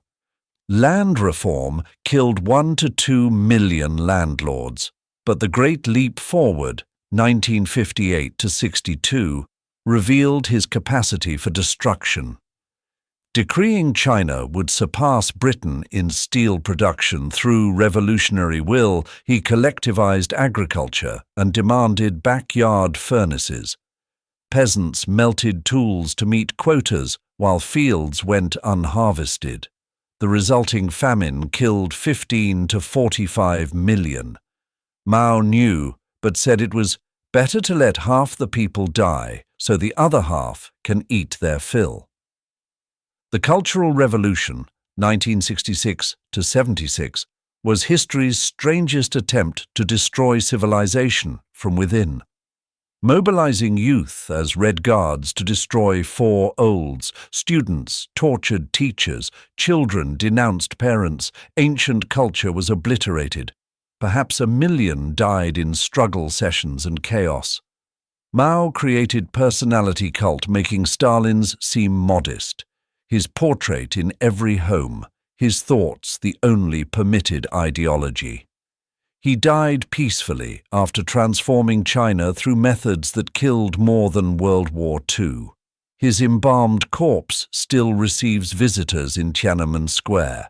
Land reform killed 1 to 2 million landlords, but the Great Leap Forward, 1958 to 62, revealed his capacity for destruction. Decreeing China would surpass Britain in steel production through revolutionary will, he collectivized agriculture and demanded backyard furnaces. Peasants melted tools to meet quotas while fields went unharvested. The resulting famine killed 15 to 45 million. Mao knew, but said it was better to let half the people die so the other half can eat their fill. The Cultural Revolution, 1966 to 76, was history's strangest attempt to destroy civilization from within. Mobilizing youth as Red Guards to destroy four olds, students tortured teachers, children denounced parents, ancient culture was obliterated. Perhaps 1 million died in struggle sessions and chaos. Mao created personality cult, making Stalin's seem modest. His portrait in every home, his thoughts the only permitted ideology. He died peacefully after transforming China through methods that killed more than World War II. His embalmed corpse still receives visitors in Tiananmen Square.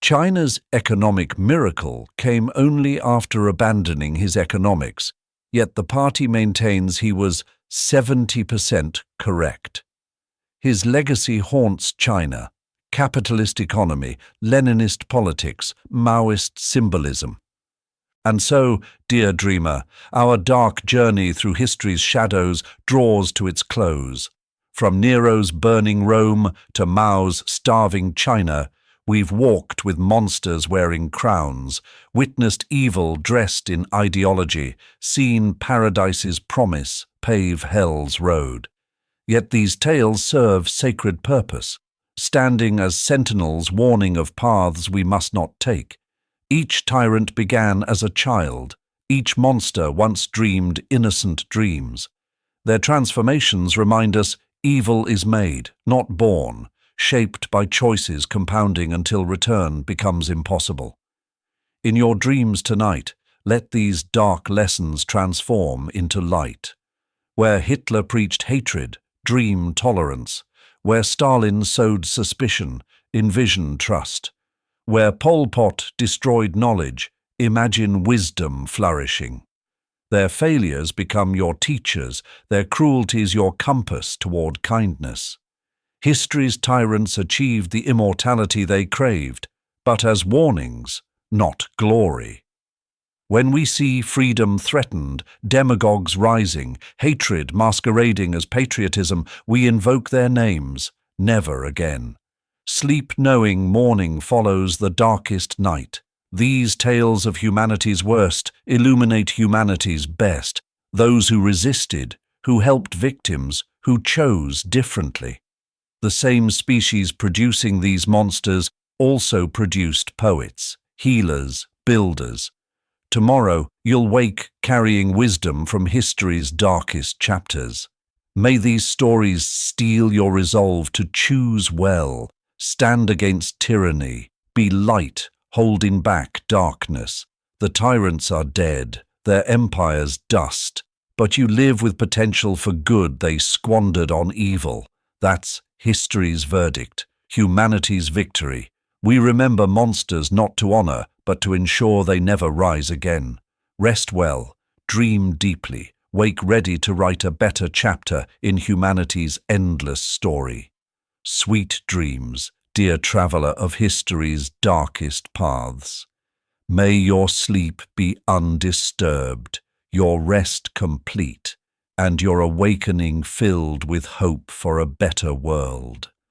China's economic miracle came only after abandoning his economics, yet the party maintains he was 70% correct. His legacy haunts China: capitalist economy, Leninist politics, Maoist symbolism. And so, dear dreamer, our dark journey through history's shadows draws to its close. From Nero's burning Rome to Mao's starving China, we've walked with monsters wearing crowns, witnessed evil dressed in ideology, seen paradise's promise pave hell's road. Yet these tales serve sacred purpose, standing as sentinels warning of paths we must not take. Each tyrant began as a child. Each monster once dreamed innocent dreams. Their transformations remind us evil is made, not born, shaped by choices compounding until return becomes impossible. In your dreams tonight, let these dark lessons transform into light. Where Hitler preached hatred, dream tolerance. Where Stalin sowed suspicion, envision trust. Where Pol Pot destroyed knowledge, imagine wisdom flourishing. Their failures become your teachers, their cruelties your compass toward kindness. History's tyrants achieved the immortality they craved, but as warnings, not glory. When we see freedom threatened, demagogues rising, hatred masquerading as patriotism, we invoke their names, never again. Sleep knowing morning follows the darkest night. These tales of humanity's worst illuminate humanity's best, those who resisted, who helped victims, who chose differently. The same species producing these monsters also produced poets, healers, builders. Tomorrow you'll wake carrying wisdom from history's darkest chapters. May these stories steel your resolve to choose well, stand against tyranny, be light, holding back darkness. The tyrants are dead, their empires dust, but you live with potential for good they squandered on evil. That's history's verdict, humanity's victory. We remember monsters not to honor, but to ensure they never rise again. Rest well, dream deeply, wake ready to write a better chapter in humanity's endless story. Sweet dreams, dear traveler of history's darkest paths. May your sleep be undisturbed, your rest complete, and your awakening filled with hope for a better world.